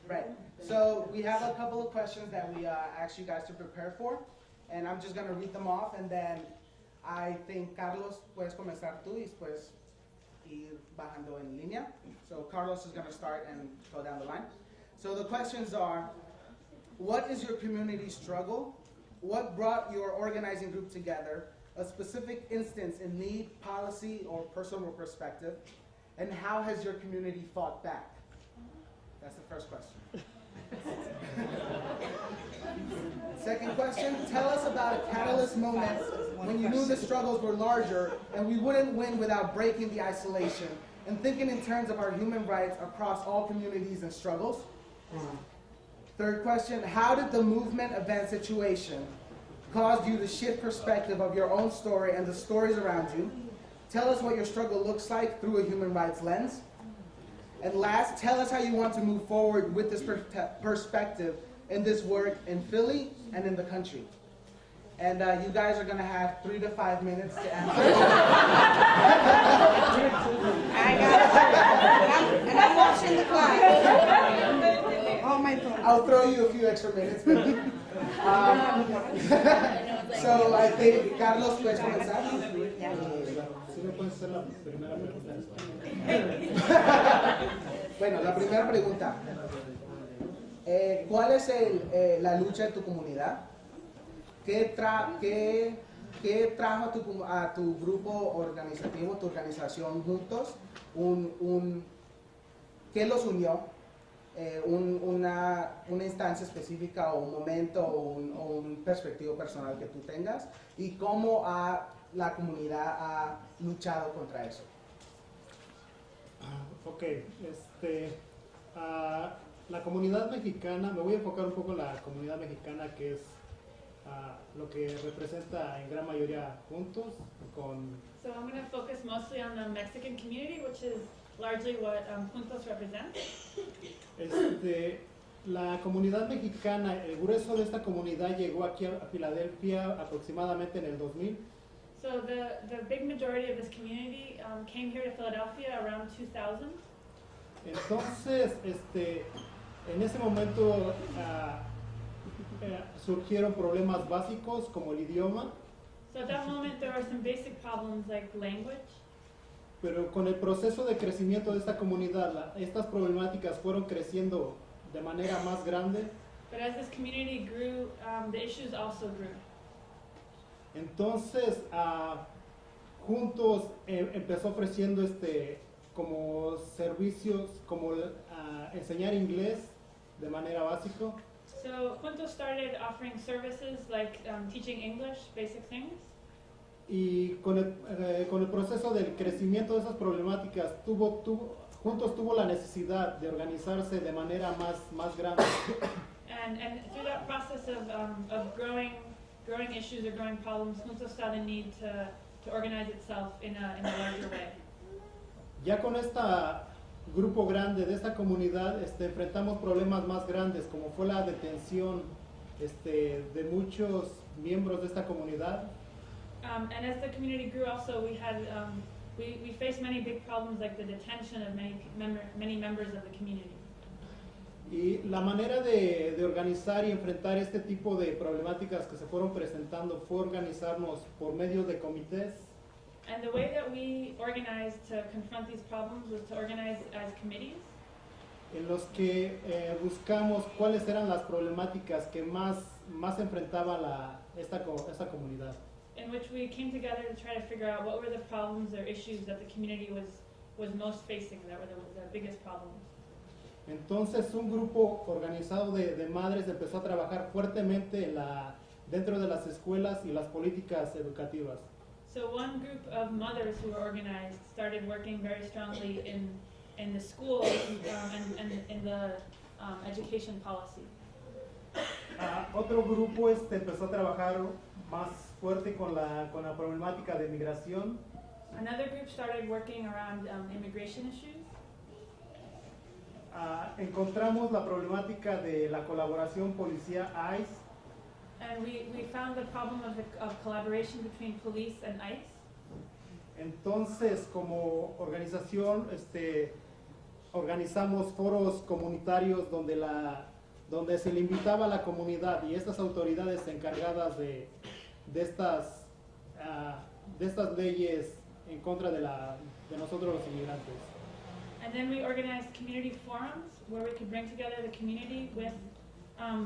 Right. So we have a couple of questions that we asked you guys to prepare for, and I'm just gonna read them off, and then I think Carlos, puedes comenzar tú y después ir bajando en línea. So Carlos is gonna start and go down the line. So the questions are, what is your community struggle? What brought your organizing group together? A specific instance in need, policy, or personal perspective? And how has your community fought back? That's the first question. Second question, tell us about a catalyst moment when you knew the struggles were larger and we wouldn't win without breaking the isolation and thinking in terms of our human rights across all communities and struggles. Third question, how did the movement event situation cause you to shift perspective of your own story and the stories around you? Tell us what your struggle looks like through a human rights lens. And last, tell us how you want to move forward with this perspective in this work in Philly and in the country. And you guys are going to have 3 to 5 minutes to answer. I got it. And I'm watching the clock. Oh, my phone. I'll throw you a few extra minutes. So I think, Carlos, puedes comenzar. Bueno, la primera pregunta. ¿Cuál es la lucha de tu comunidad? ¿Qué trajo a tu grupo organizativo, tu organización juntos? ¿Qué los unió? Una instancia específica o un momento o un perspectivo personal que tú tengas, y cómo la comunidad ha luchado contra eso. Ok, la comunidad mexicana, me voy a enfocar un poco en la comunidad mexicana, que es lo que representa en gran mayoría Juntos con... So I'm going to focus mostly on the Mexican community, which is largely what Juntos represents. La comunidad mexicana, el grueso de esta comunidad llegó aquí a Filadelfia aproximadamente en el 2000. So the big majority of this community came here to Philadelphia around 2000. Entonces, en ese momento surgieron problemas básicos como el idioma. So at that moment there were some basic problems like language. Pero con el proceso de crecimiento de esta comunidad, estas problemáticas fueron creciendo de manera más grande. But as this community grew, the issues also grew. Entonces, Juntos empezó ofreciendo como servicios, como enseñar inglés de manera básica. So Juntos started offering services like teaching English, basic things. Y con el proceso del crecimiento de esas problemáticas, Juntos tuvo la necesidad de organizarse de manera más grande. And through that process of growing issues or growing problems, Juntos saw the need to organize itself in a larger way. Ya con grupo grande de esta comunidad, enfrentamos problemas más grandes, como fue la detención de muchos miembros de esta comunidad. And as the community grew, also we had we faced many big problems like the detention of many members of the community. Y la manera de organizar y enfrentar este tipo de problemáticas que se fueron presentando fue organizarnos por medio de comités. And the way that we organized to confront these problems was to organize as committees, En los que buscamos cuáles eran las problemáticas que más enfrentaba esta comunidad. in which we came together to try to figure out what were the problems or issues that the community was most facing, that were the biggest problems. Entonces un grupo organizado de madres empezó a trabajar fuertemente dentro de las escuelas y las políticas educativas. So one group of mothers who were organized started working very strongly in the schools and in the education policy. Otro grupo empezó a trabajar más fuerte con la problemática de migración. Another group started working around immigration issues. Encontramos la problemática de la colaboración policía-ICE. And we found the problem of collaboration between police and ICE. Entonces, como organización, organizamos foros comunitarios donde se le invitaba a la comunidad y estas autoridades encargadas de estas leyes en contra de nosotros los inmigrantes. And then we organized community forums where we could bring together the community with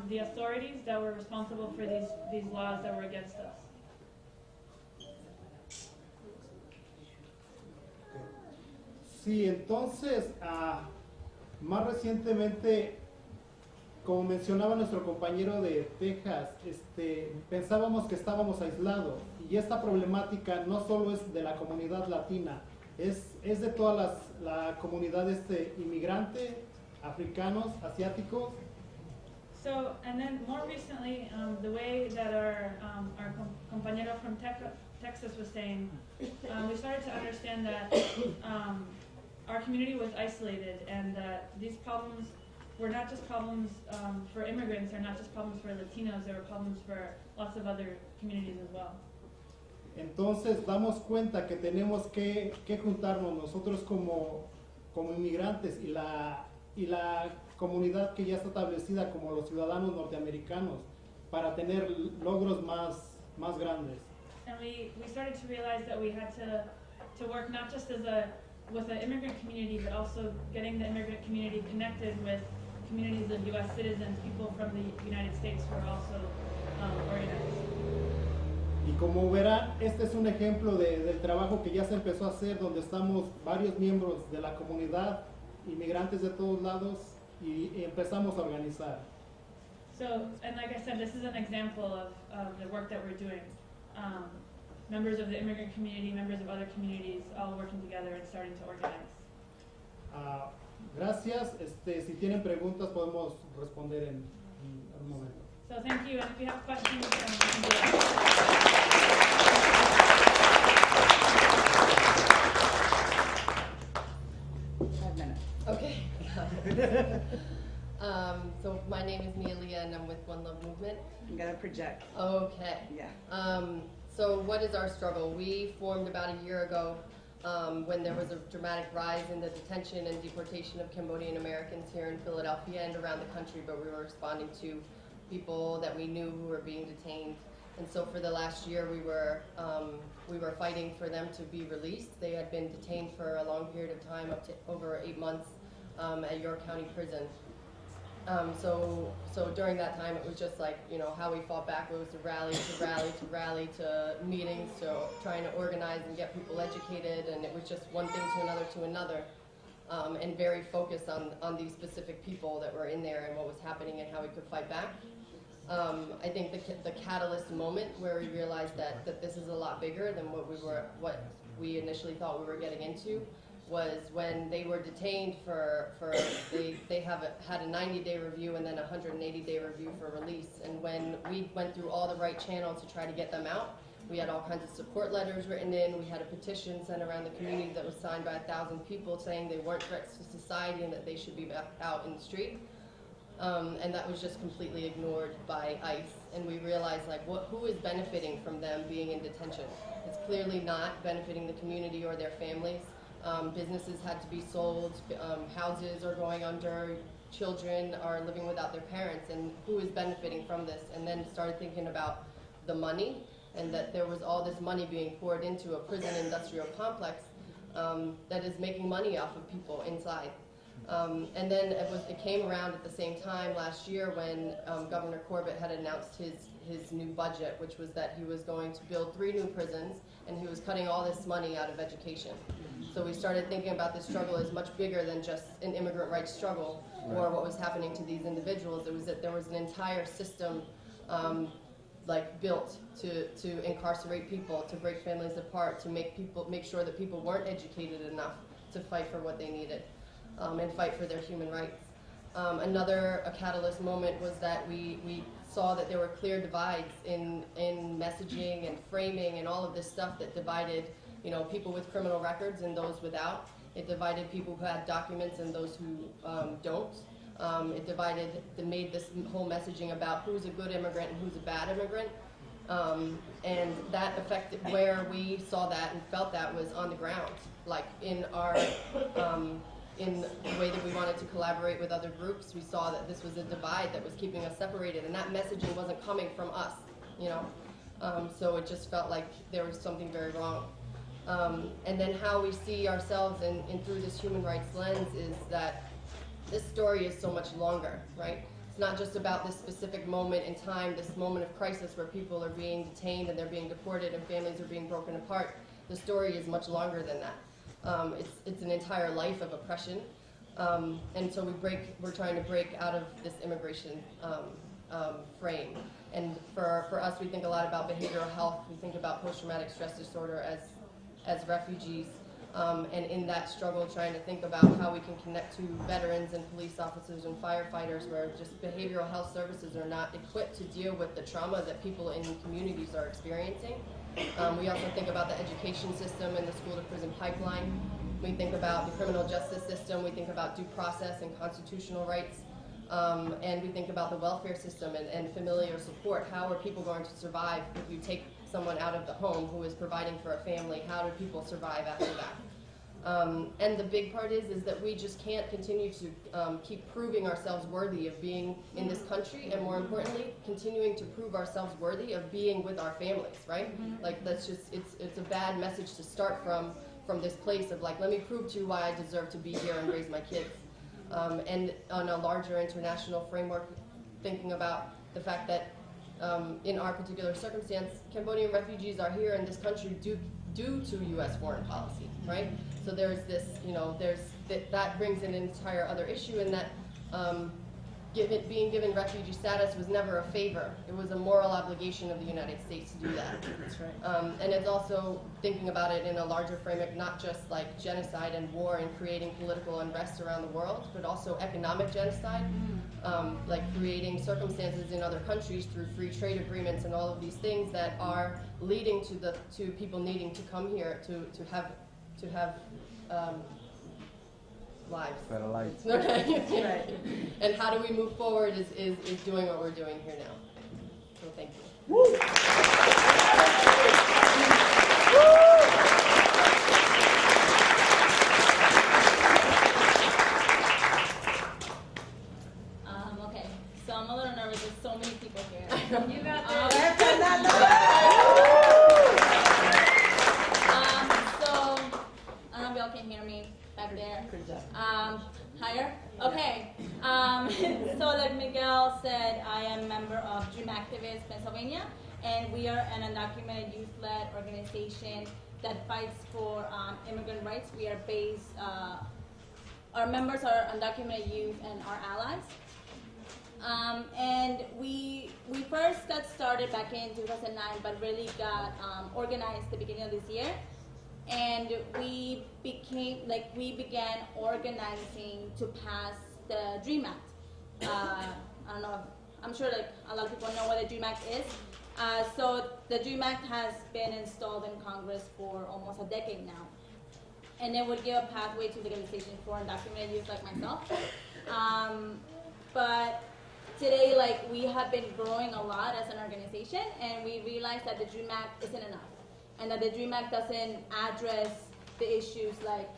the authorities that were responsible for these laws that were against us. Sí, entonces, más recientemente, como mencionaba nuestro compañero de Texas, pensábamos que estábamos aislados y esta problemática no solo es de la comunidad latina, es de toda la comunidad inmigrante, africanos, asiáticos. So, and then more recently, the way that our compañero from Texas was saying, we started to understand that our community was isolated and that these problems were not just problems for immigrants or not just problems for Latinos, they were problems for lots of other communities as well. Entonces damos cuenta que tenemos que juntarnos nosotros como inmigrantes y la comunidad que ya está establecida como los ciudadanos norteamericanos para tener logros más grandes. And we started to realize that we had to work not just with the immigrant community, but also getting the immigrant community connected with communities of U.S. citizens, people from the United States who are also organized. Y como verán, este es un ejemplo del trabajo que ya se empezó a hacer, donde estamos varios miembros de la comunidad, inmigrantes de todos lados, y empezamos a organizar. So, and like I said, this is an example of the work that we're doing. Members of the immigrant community, members of other communities, all working together and starting to organize. Gracias. Si tienen preguntas podemos responder en un momento. So thank you, and if you have questions, we can do that. Okay. So my name is Neelia and I'm with One Love Movement. I'm gonna project. Okay. Yeah. So what is our struggle? We formed about a year ago when there was a dramatic rise in the detention and deportation of Cambodian Americans here in Philadelphia and around the country, but we were responding to people that we knew who were being detained. And so for the last year we were fighting for them to be released. They had been detained for a long period of time, up to over 8 months at York County Prison. So during that time it was just like, you know, how we fought back was to rally to meetings, to trying to organize and get people educated, and it was just one thing to another, and very focused on these specific people that were in there and what was happening and how we could fight back. I think the catalyst moment where we realized that this is a lot bigger than what we initially thought we were getting into was when they were detained they had a 90-day review and then a 180-day review for release. And when we went through all the right channels to try to get them out, we had all kinds of support letters written in. We had a petition sent around the community that was signed by 1,000 people saying they weren't threats to society and that they should be back out in the street. And that was just completely ignored by ICE. And we realized, like, who is benefiting from them being in detention? It's clearly not benefiting the community or their families. Businesses had to be sold, houses are going under, children are living without their parents, and who is benefiting from this, and then started thinking about the money, and that there was all this money being poured into a prison industrial complex that is making money off of people inside. And then it came around at the same time last year when Governor Corbett had announced his new budget, which was that he was going to build 3 new prisons, and he was cutting all this money out of education. So we started thinking about this struggle as much bigger than just an immigrant rights struggle or what was happening to these individuals. It was that there was an entire system built to incarcerate people, to break families apart, to make sure that people weren't educated enough to fight for what they needed and fight for their human rights. Another catalyst moment was that we saw that there were clear divides in messaging and framing and all of this stuff that divided, people with criminal records and those without. It divided people who had documents and those who don't. It made this whole messaging about who's a good immigrant and who's a bad immigrant. And that affected where we saw that and felt that was on the ground, like in our, in the way that we wanted to collaborate with other groups. We saw that this was a divide that was keeping us separated, and that messaging wasn't coming from us, so it just felt like there was something very wrong. And then how we see ourselves in through this human rights lens is that this story is so much longer, right? It's not just about this specific moment in time, this moment of crisis where people are being detained and they're being deported and families are being broken apart. The story is much longer than that. It's an entire life of oppression. And so we're trying to break out of this immigration frame. And for us, we think a lot about behavioral health. We think about post-traumatic stress disorder as refugees. And in that struggle, trying to think about how we can connect to veterans and police officers and firefighters, where just behavioral health services are not equipped to deal with the trauma that people in communities are experiencing. We also think about the education system and the school-to-prison pipeline. We think about the criminal justice system. We think about due process and constitutional rights. And we think about the welfare system and familiar support. How are people going to survive if you take someone out of the home who is providing for a family? How do people survive after that? And the big part is that we just can't continue to keep proving ourselves worthy of being in this country, and more importantly, continuing to prove ourselves worthy of being with our families, right? Like, that's just, it's a bad message to start from this place of like, let me prove to you why I deserve to be here and raise my kids. And on a larger international framework, thinking about the fact that in our particular circumstance, Cambodian refugees are here in this country due to U.S. foreign policy, right? So there's this, that brings in an entire other issue in that being given refugee status was never a favor. It was a moral obligation of the United States to do that. That's right. And it's also thinking about it in a larger framework, not just like genocide and war and creating political unrest around the world, but also economic genocide, like creating circumstances in other countries through free trade agreements and all of these things that are leading to people needing to come here to have lives. Better lives. Okay. Right. And how do we move forward is doing what we're doing here now. So thank you. Woo. Okay, so I'm a little nervous. There's so many people here. You got So I don't know if y'all can hear me back there. Higher? Okay. So like Miguel said, I am a member of Dream Activists Pennsylvania, and we are an undocumented youth-led organization that fights for immigrant rights. We are based, our members are undocumented youth and our allies. And we first got started back in 2009, but really got organized at the beginning of this year. And we began organizing to pass the DREAM Act. I don't know, I'm sure like a lot of people know what the DREAM Act is. So the DREAM Act has been installed in Congress for almost a decade now. And it would give a pathway to legalization for undocumented youth like myself. But today, like, we have been growing a lot as an organization, and we realized that the DREAM Act isn't enough, and that the DREAM Act doesn't address the issues like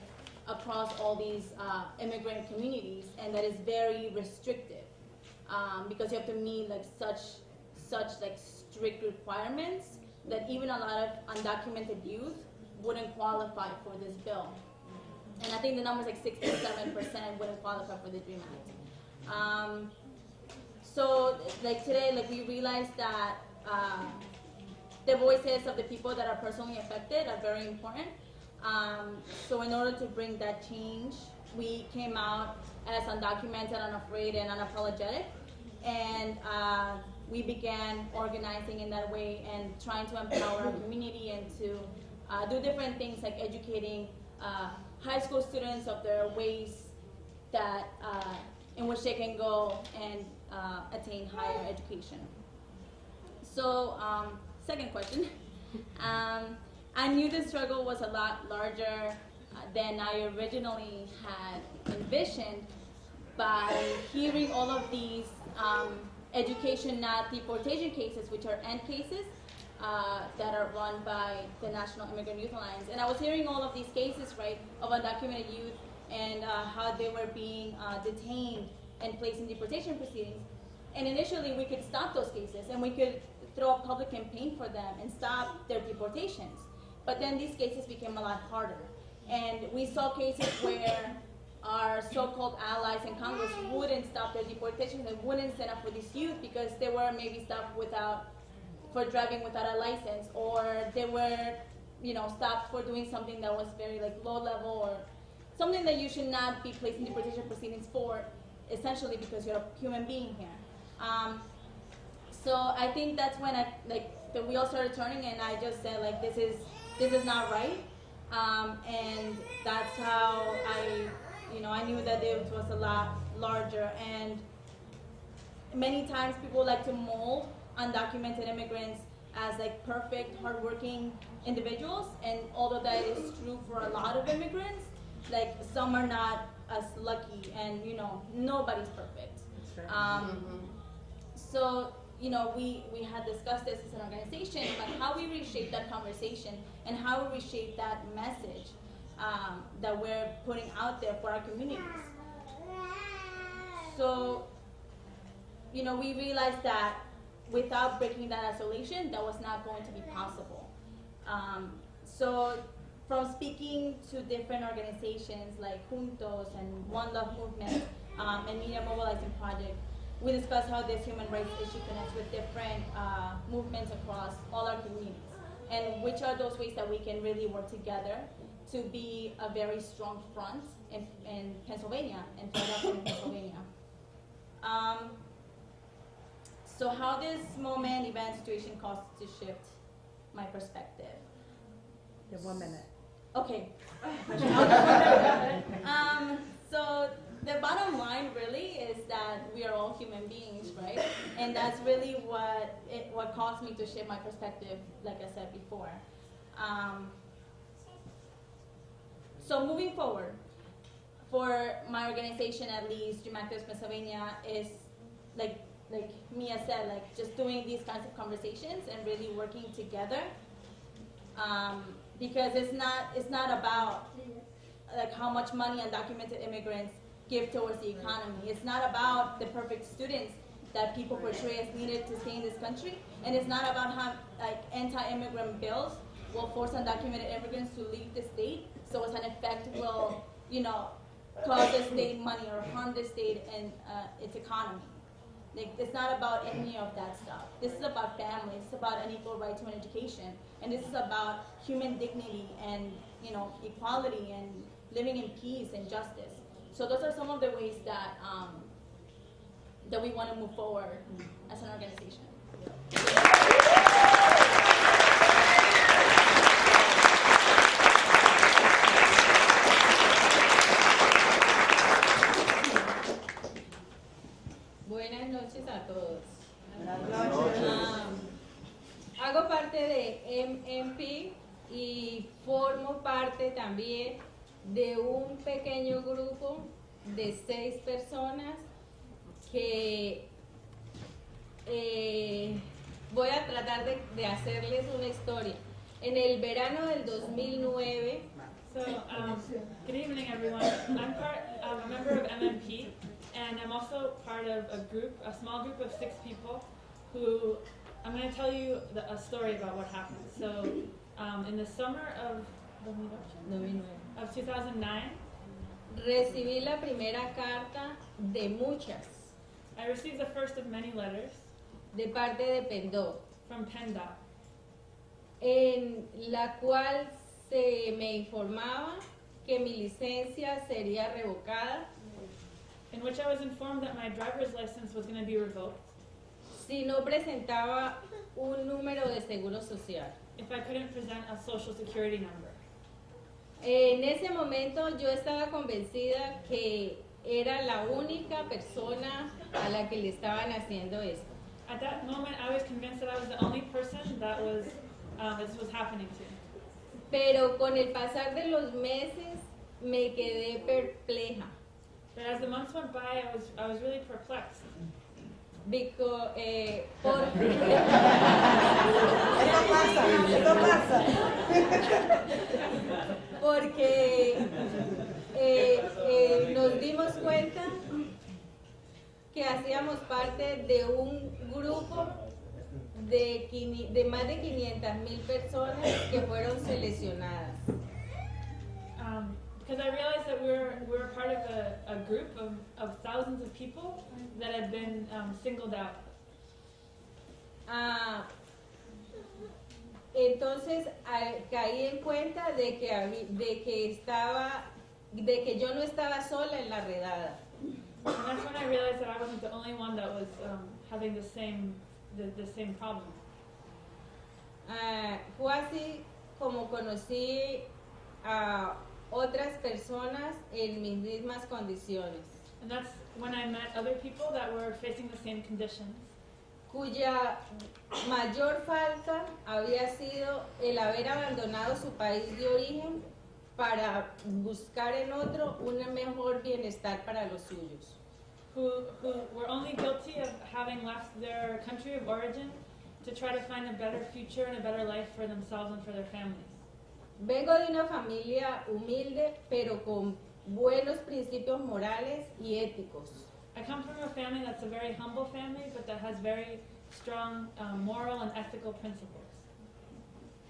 across all these immigrant communities, and that is very restrictive because you have to meet like such like strict requirements that even a lot of undocumented youth wouldn't qualify for this bill. And I think the number is like 67% wouldn't qualify for the DREAM Act. So like today, like we realized that the voices of the people that are personally affected are very important. So in order to bring that change, we came out as undocumented, unafraid, and unapologetic. And we began organizing in that way and trying to empower our community and to do different things like educating high school students of their ways that in which they can go and attain higher education. So, second question. I knew the struggle was a lot larger than I originally had envisioned by hearing all of these education, not deportation cases, which are end cases that are run by the National Immigrant Youth Alliance. And I was hearing all of these cases, right, of undocumented youth and how they were being detained and placed in deportation proceedings. And initially, we could stop those cases, and we could throw a public campaign for them and stop their deportations. But then these cases became a lot harder. And we saw cases where our so-called allies in Congress wouldn't stop their deportations and wouldn't stand up for these youth because they were maybe stopped for driving without a license, or they were, stopped for doing something that was very like low level or something that you should not be placed in deportation proceedings for, essentially because you're a human being here. So I think that's when the wheel started turning, and I just said like this is not right, and that's how I knew that it was a lot larger. And many times people like to mold undocumented immigrants as like perfect, hardworking individuals, and although that is true for a lot of immigrants, like some are not as lucky, and nobody's perfect. So we had discussed this as an organization, but how we reshape that conversation and how we reshape that message that we're putting out there for our communities. So we realized that without breaking that isolation, that was not going to be possible. So from speaking to different organizations like Juntos and One Love Movement and Media Mobilizing Project, we discussed how this human rights issue connects with different movements across all our communities, and which are those ways that we can really work together to be a very strong front in Pennsylvania, in Philadelphia, and Pennsylvania. So how this moment, event, situation caused to shift my perspective? You have 1 minute. Okay. So the bottom line really is that we are all human beings, right? And that's really what caused me to shift my perspective, like I said before. So moving forward, for my organization at least, Dream Actors Pennsylvania, is like Mia said, like just doing these kinds of conversations and really working together. Because it's not about like how much money undocumented immigrants give towards the economy. It's not about the perfect students that people portray as needed to stay in this country, and it's not about how like anti-immigrant bills will force undocumented immigrants to leave the state, so as an effect will cause the state money or harm the state and its economy. Like, it's not about any of that stuff. This is about families. It's about an equal right to an education, and this is about human dignity and equality and living in peace and justice. So those are some of the ways that that we want to move forward as an organization. Buenas noches a todos. Buenas noches. Hago parte de MP y formo parte también de un pequeño grupo de 6 personas que voy a tratar de hacerles una historia. En el verano del 2009 So, good evening, everyone. I'm a member of MMP, and I'm also part of a small group of 6 people who, I'm going to tell you a story about what happened. So, in the summer of 2009, recibí la primera carta de muchas I received the first of many letters de parte de PENDO, from PennDOT, en la cual se me informaba que mi licencia sería revocada in which I was informed that my driver's license was going to be revoked si no presentaba un número de seguro social. if I couldn't present a social security number. En ese momento yo estaba convencida que era la única persona a la que le estaban haciendo esto. At that moment, I was convinced that I was the only person that this was happening to. Pero con el pasar de los meses me quedé perpleja. But as the months went by, I was really perplexed. Porque nos dimos cuenta que hacíamos parte de un grupo de más de 500,000 personas que fueron seleccionadas. Because I realized that we're part of a group of thousands of people that had been singled out. Entonces caí en cuenta de que yo no estaba sola en la redada. And that's when I realized that I wasn't the only one that was having the same problem. Fue así como conocí a otras personas en mis mismas condiciones, And that's when I met other people that were facing the same conditions, cuya mayor falta había sido el haber abandonado su país de origen para buscar en otro un mejor bienestar para los suyos. who were only guilty of having left their country of origin to try to find a better future and a better life for themselves and for their families. Vengo de una familia humilde, pero con buenos principios morales y éticos. I come from a family that's a very humble family, but that has very strong moral and ethical principles,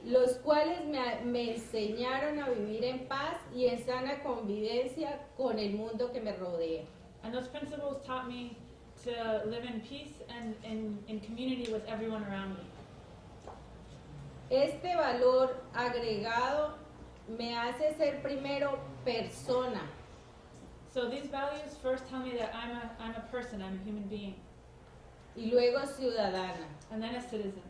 Los cuales me enseñaron a vivir en paz y en sana convivencia con el mundo que me rodea. and those principles taught me to live in peace and in community with everyone around me. Este valor agregado me hace ser primero persona, So these values first tell me that I'm a person, I'm a human being, y luego ciudadana. and then a citizen.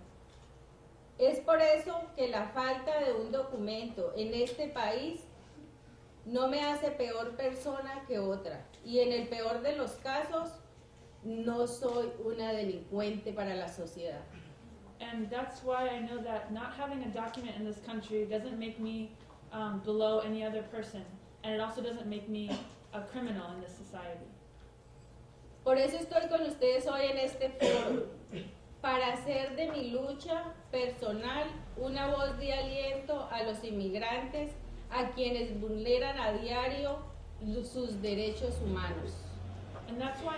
Es por eso que la falta de un documento en este país no me hace peor persona que otra. Y en el peor de los casos, no soy una delincuente para la sociedad. And that's why I know that not having a document in this country doesn't make me below any other person, and it also doesn't make me a criminal in this society. Por eso estoy con ustedes hoy en este foro, para hacer de mi lucha personal una voz de aliento a los inmigrantes, a quienes vulneran a diario sus derechos humanos. And that's why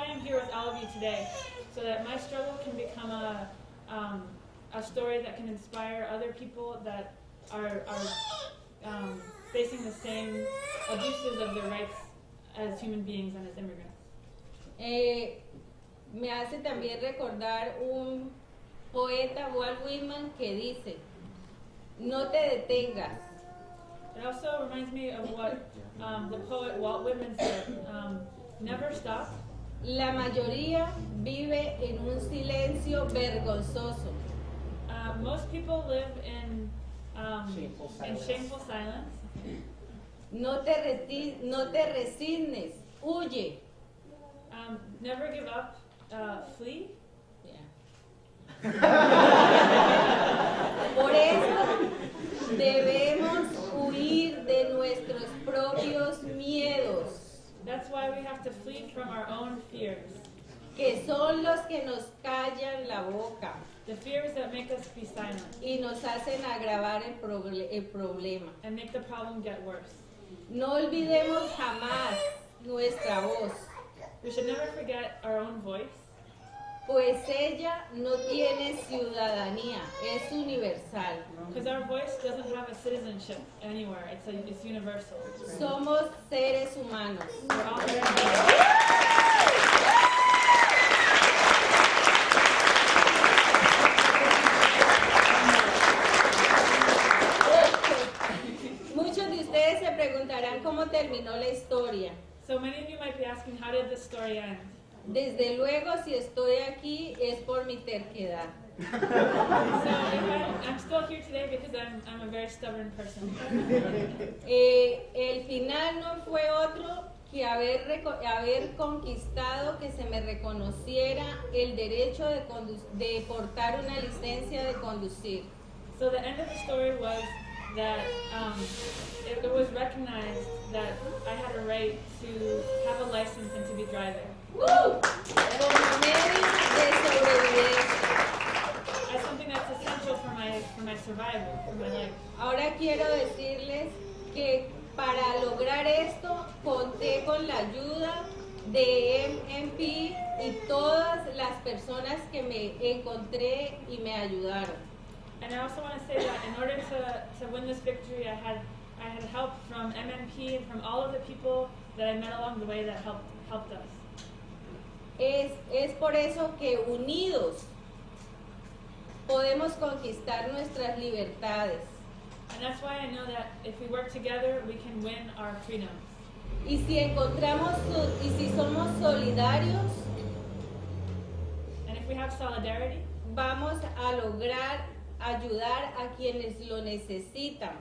I'm here with all of you today, so that my struggle can become a story that can inspire other people that are facing the same abuses of their rights as human beings and as immigrants. Me hace también recordar un poeta, Walt Whitman, que dice: no te detengas, It also reminds me of what the poet Walt Whitman said, never stop. la mayoría vive en un silencio vergonzoso. Most people live in shameful silence. No te resignes, huye. Never give up, flee. Por eso debemos huir de nuestros propios miedos, That's why we have to flee from our own fears, que son los que nos callan la boca The fears that make us be silent y nos hacen agravar el problema. and make the problem get worse. No olvidemos jamás nuestra voz, We should never forget our own voice, pues ella no tiene ciudadanía, es universal. because our voice doesn't have a citizenship anywhere. It's universal. Somos seres humanos. We're all human beings. Muchos de ustedes se preguntarán cómo terminó la historia. So many of you might be asking, how did this story end? Desde luego, si estoy aquí es por mi terquedad. So I'm still here today because I'm a very stubborn person. El final no fue otro que haber conquistado que se me reconociera el derecho de portar una licencia de conducir. So the end of the story was that it was recognized that I had a right to have a license and to be driving. Como medio de sobrevivencia. As something that's essential for my survival, for my life. Ahora quiero decirles que para lograr esto conté con la ayuda de MP y todas las personas que me encontré y me ayudaron. And I also want to say that in order to win this victory, I had help from MMP and from all of the people that I met along the way that helped us. Es por eso que unidos podemos conquistar nuestras libertades. And that's why I know that if we work together, we can win our freedoms. Y si somos solidarios, And if we have solidarity, vamos a lograr ayudar a quienes lo necesitan.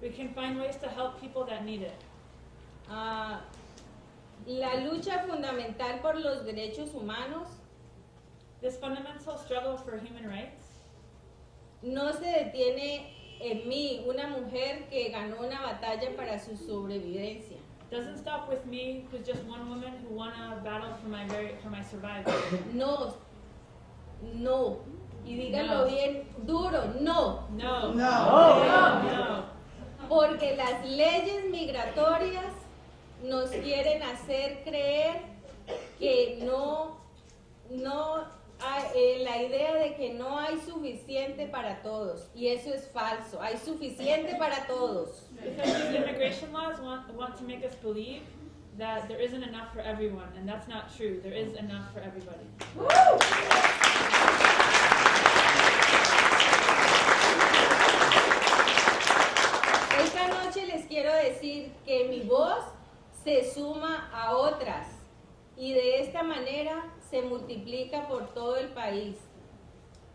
we can find ways to help people that need it. La lucha fundamental por los derechos humanos This fundamental struggle for human rights no se detiene en mí, una mujer que ganó una batalla para su sobrevivencia. doesn't stop with me, who's just one woman who won a battle for my survival. No, no. Y díganlo No. bien duro, no. No. No. No. Porque las leyes migratorias nos quieren hacer creer que la idea de que no hay suficiente para todos. Y eso es falso. Hay suficiente para todos. Because these immigration laws want to make us believe that there isn't enough for everyone, and that's not true. There is enough for everybody. Esta noche les quiero decir que mi voz se suma a otras y de esta manera se multiplica por todo el país.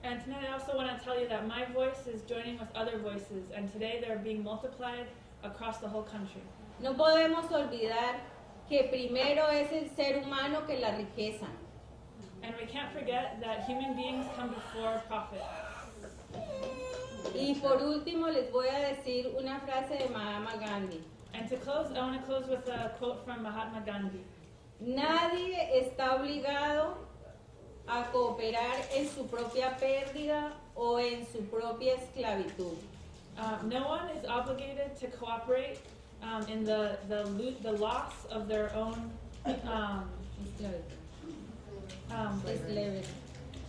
And tonight I also want to tell you that my voice is joining with other voices, and today they're being multiplied across the whole country. No podemos olvidar que primero es el ser humano que la riqueza. And we can't forget that human beings come before profit. Y por último les voy a decir una frase de Mahatma Gandhi. And to close, I want to close with a quote from Mahatma Gandhi. Nadie está obligado a cooperar en su propia pérdida o en su propia esclavitud. No one is obligated to cooperate in the loss of their own Esclavitud.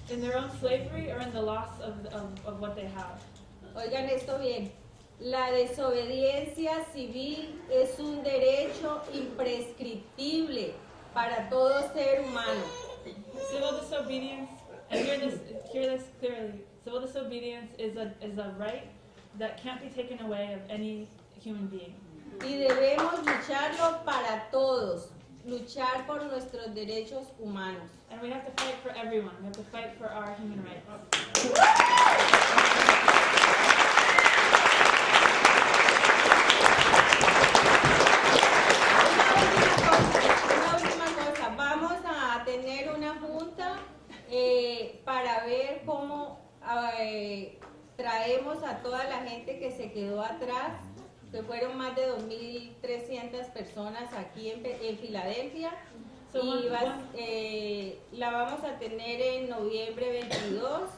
in their own slavery or in the loss of what they have. Oigan esto bien. La desobediencia civil es un derecho imprescriptible para todo ser humano. Civil disobedience, and hear this clearly. Civil disobedience is a right that can't be taken away of any human being. Y debemos lucharlo para todos, luchar por nuestros derechos humanos. And we have to fight for everyone. We have to fight for our human rights. Una última cosa, vamos a tener una junta para ver cómo traemos a toda la gente que se quedó atrás, que fueron más de 2.300 personas aquí en Filadelfia, So y one- la vamos a tener en noviembre 22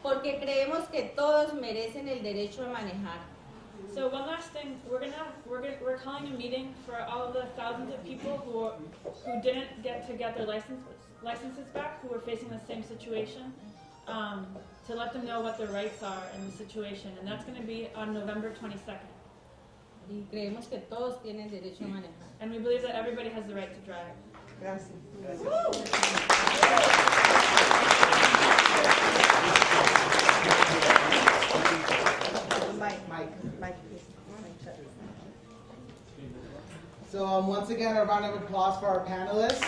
porque creemos que todos merecen el derecho a manejar. So one last thing, we're calling a meeting for all of the thousands of people who didn't get to get their licenses back, who are facing the same situation, to let them know what their rights are in the situation, and that's going to be on November 22nd. Y creemos que todos tienen derecho a manejar. And we believe that everybody has the right to drive. Gracias. Mike, please. So once again, a round of applause for our panelists.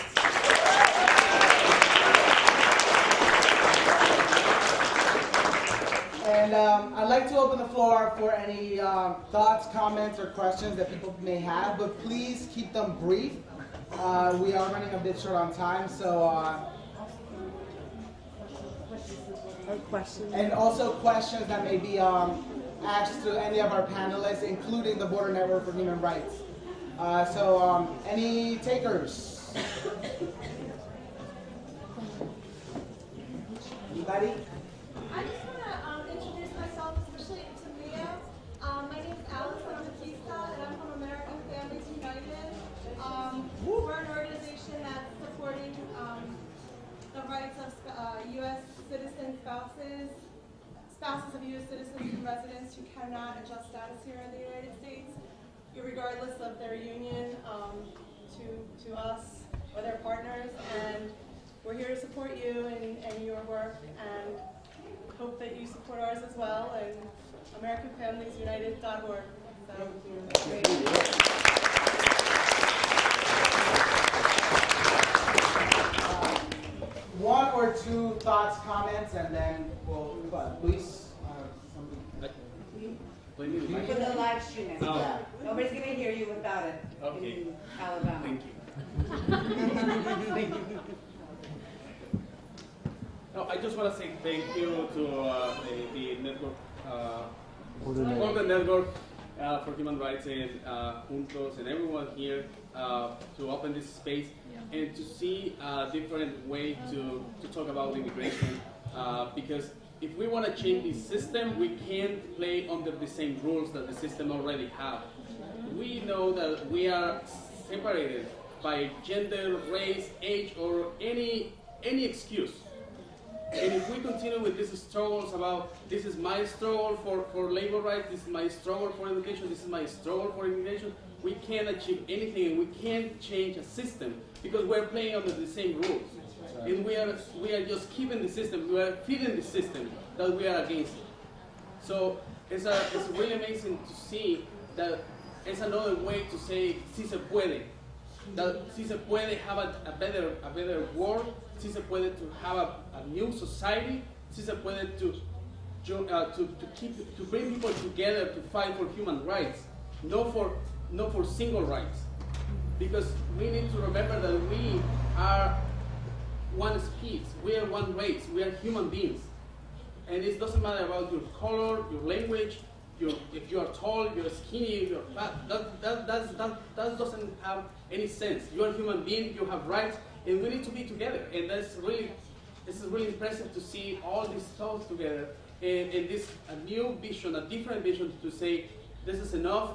And I'd like to open the floor for any thoughts, comments, or questions that people may have, but please keep them brief. We are running a bit short on time, so Questions? and also questions that may be asked to any of our panelists, including the Border Network for Human Rights. Any takers? Anybody? I just want to introduce myself, especially to Mia. My name is Alison Batista, and I'm from American Families United. We're an organization that's supporting the rights of U.S. citizen spouses of U.S. citizens and residents who cannot adjust status here in the United States, regardless of their union to us or their partners. And we're here to support you in your work, and hope that you support ours as well, and AmericanFamiliesUnited.org. So, great. One or two thoughts, comments, and then we'll Luis. For the live stream. Yeah. Nobody's going to hear you without it. Okay. In Alabama. Thank you. No, I just want to say thank you to the network, all the network for human rights and Juntos and everyone here to open this space and to see a different way to talk about immigration, because if we want to change the system, we can't play under the same rules that the system already have. We know that we are separated by gender, race, age, or any excuse. And if we continue with these struggles about this is my struggle for labor rights, this is my struggle for education, this is my struggle for immigration, we can't achieve anything and we can't change a system because we're playing under the same rules. And we are just keeping the system, we are feeding the system that we are against it. So it's really amazing to see that it's another way to say si se puede. That si se puede have a better world, si se puede to have a new society, si se puede to bring people together to fight for human rights, not for single rights. Because we need to remember that we are one species, we are one race, we are human beings. And it doesn't matter about your color, your language, if you are tall, you're skinny, if you're fat, that doesn't have any sense. You're a human being, you have rights, and we need to be together. And this is really impressive to see all these thoughts together, and this a new vision, a different vision to say, this is enough,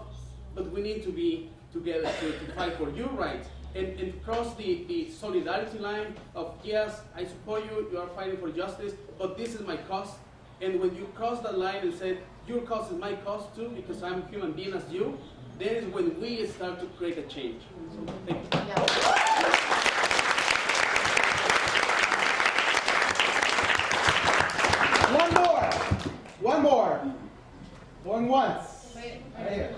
but we need to be together to fight for your rights. And cross the solidarity line of, yes, I support you, you are fighting for justice, but this is my cause. And when you cross that line and say, your cause is my cause too, because I'm a human being as you, that is when we start to create a change. So, thank you. One more. Going once. Right here.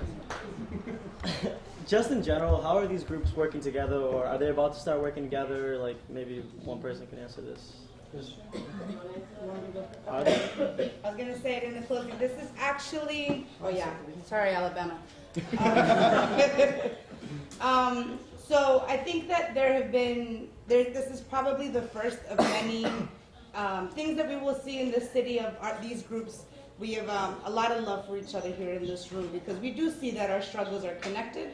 Just in general, how are these groups working together, or are they about to start working together? Like, maybe one person can answer this. I was going to say it in the closing. This is actually, sorry, Alabama. So I think that this is probably the first of many things that we will see in the city of these groups. We have a lot of love for each other here in this room because we do see that our struggles are connected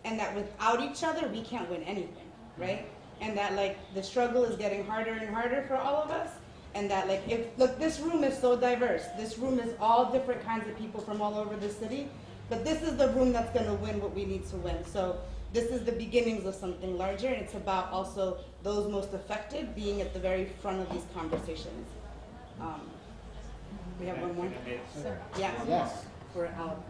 and that without each other, we can't win anything, right? and that like the struggle is getting harder and harder for all of us, and that like look, this room is so diverse. This room is all different kinds of people from all over the city, but this is the room that's gonna win what we need to win. So this is the beginnings of something larger, and it's about also those most affected being at the very front of these conversations. We have one more? Yeah. Yes. For Al.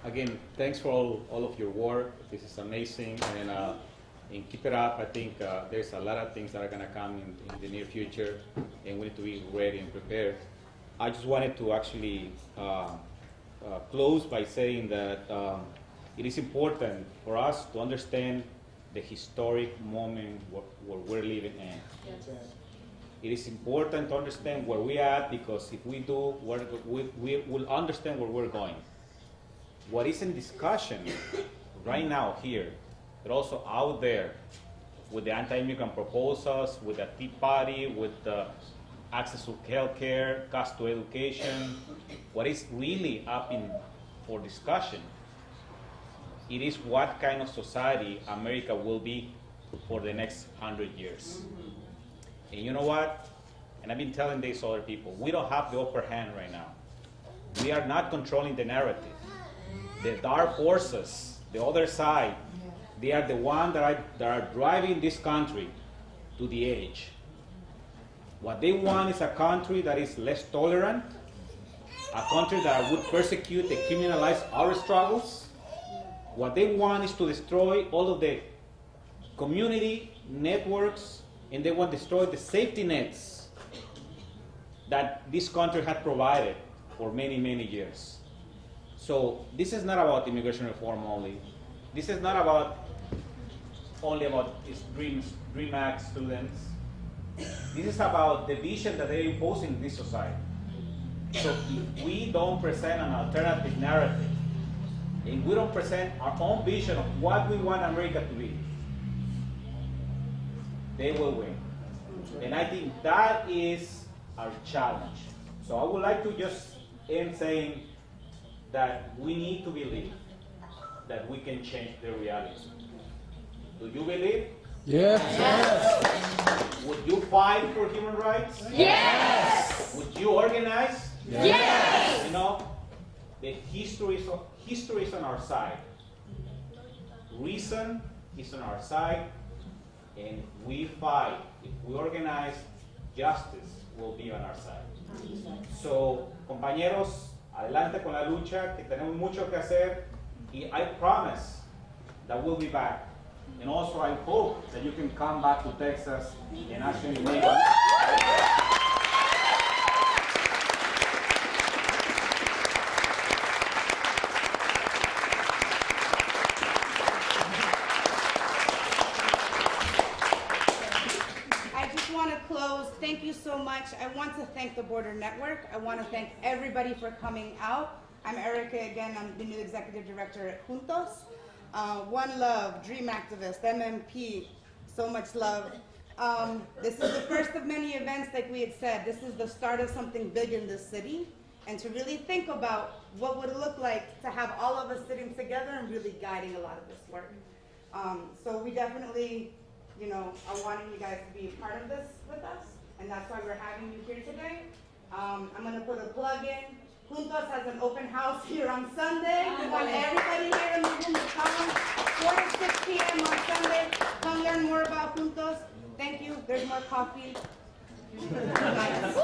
Again, thanks for all of your work. This is amazing, and keep it up. I think there's a lot of things that are going to come in the near future, and we need to be ready and prepared. I just wanted to actually close by saying that it is important for us to understand the historic moment where we're living in. Yes. It is important to understand where we're at, because if we do, we will understand where we're going. What is in discussion right now here, but also out there with the anti-immigrant proposals, with the Tea Party, with the access to health care, cost to education, what is really up for discussion, it is what kind of society America will be for the next 100 years. And you know what? And I've been telling these other people, we don't have the upper hand right now. We are not controlling the narrative. The dark forces, the other side, they are the ones that are driving this country to the edge. What they want is a country that is less tolerant, a country that would persecute and criminalize our struggles. What they want is to destroy all of the community networks, and they want to destroy the safety nets that this country had provided for many, many years. So this is not about immigration reform only. This is not only about Dream Act students. This is about the vision that they're imposing in this society. So if we don't present an alternative narrative, and we don't present our own vision of what we want America to be, they will win. And I think that is our challenge. So I would like to just end saying that we need to believe that we can change the reality. Do you believe? Yes. Would you fight for human rights? Yes. Would you organize? Yes. You know, the history is on our side. Reason is on our side, and we fight. If we organize, justice will be on our side. So, compañeros, adelante con la lucha, que tenemos mucho que hacer, y I promise that we'll be back. And also, I hope that you can come back to Texas and actually make Thank you so much. I want to thank the Border Network. I want to thank everybody for coming out. I'm Erica again. I'm the new executive director at Juntos. One Love, Dream Activist, MMP, so much love. This is the first of many events, like we had said. This is the start of something big in this city, and to really think about what would it look like to have all of us sitting together and really guiding a lot of this work. So we definitely, are wanting you guys to be a part of this with us, and that's why we're having you here today. I'm going to put a plug in. Juntos has an open house here on Sunday. We want everybody here in the room to come 4 to 6 p.m. on Sunday. Come learn more about Juntos. Thank you. There's more coffee. Nice.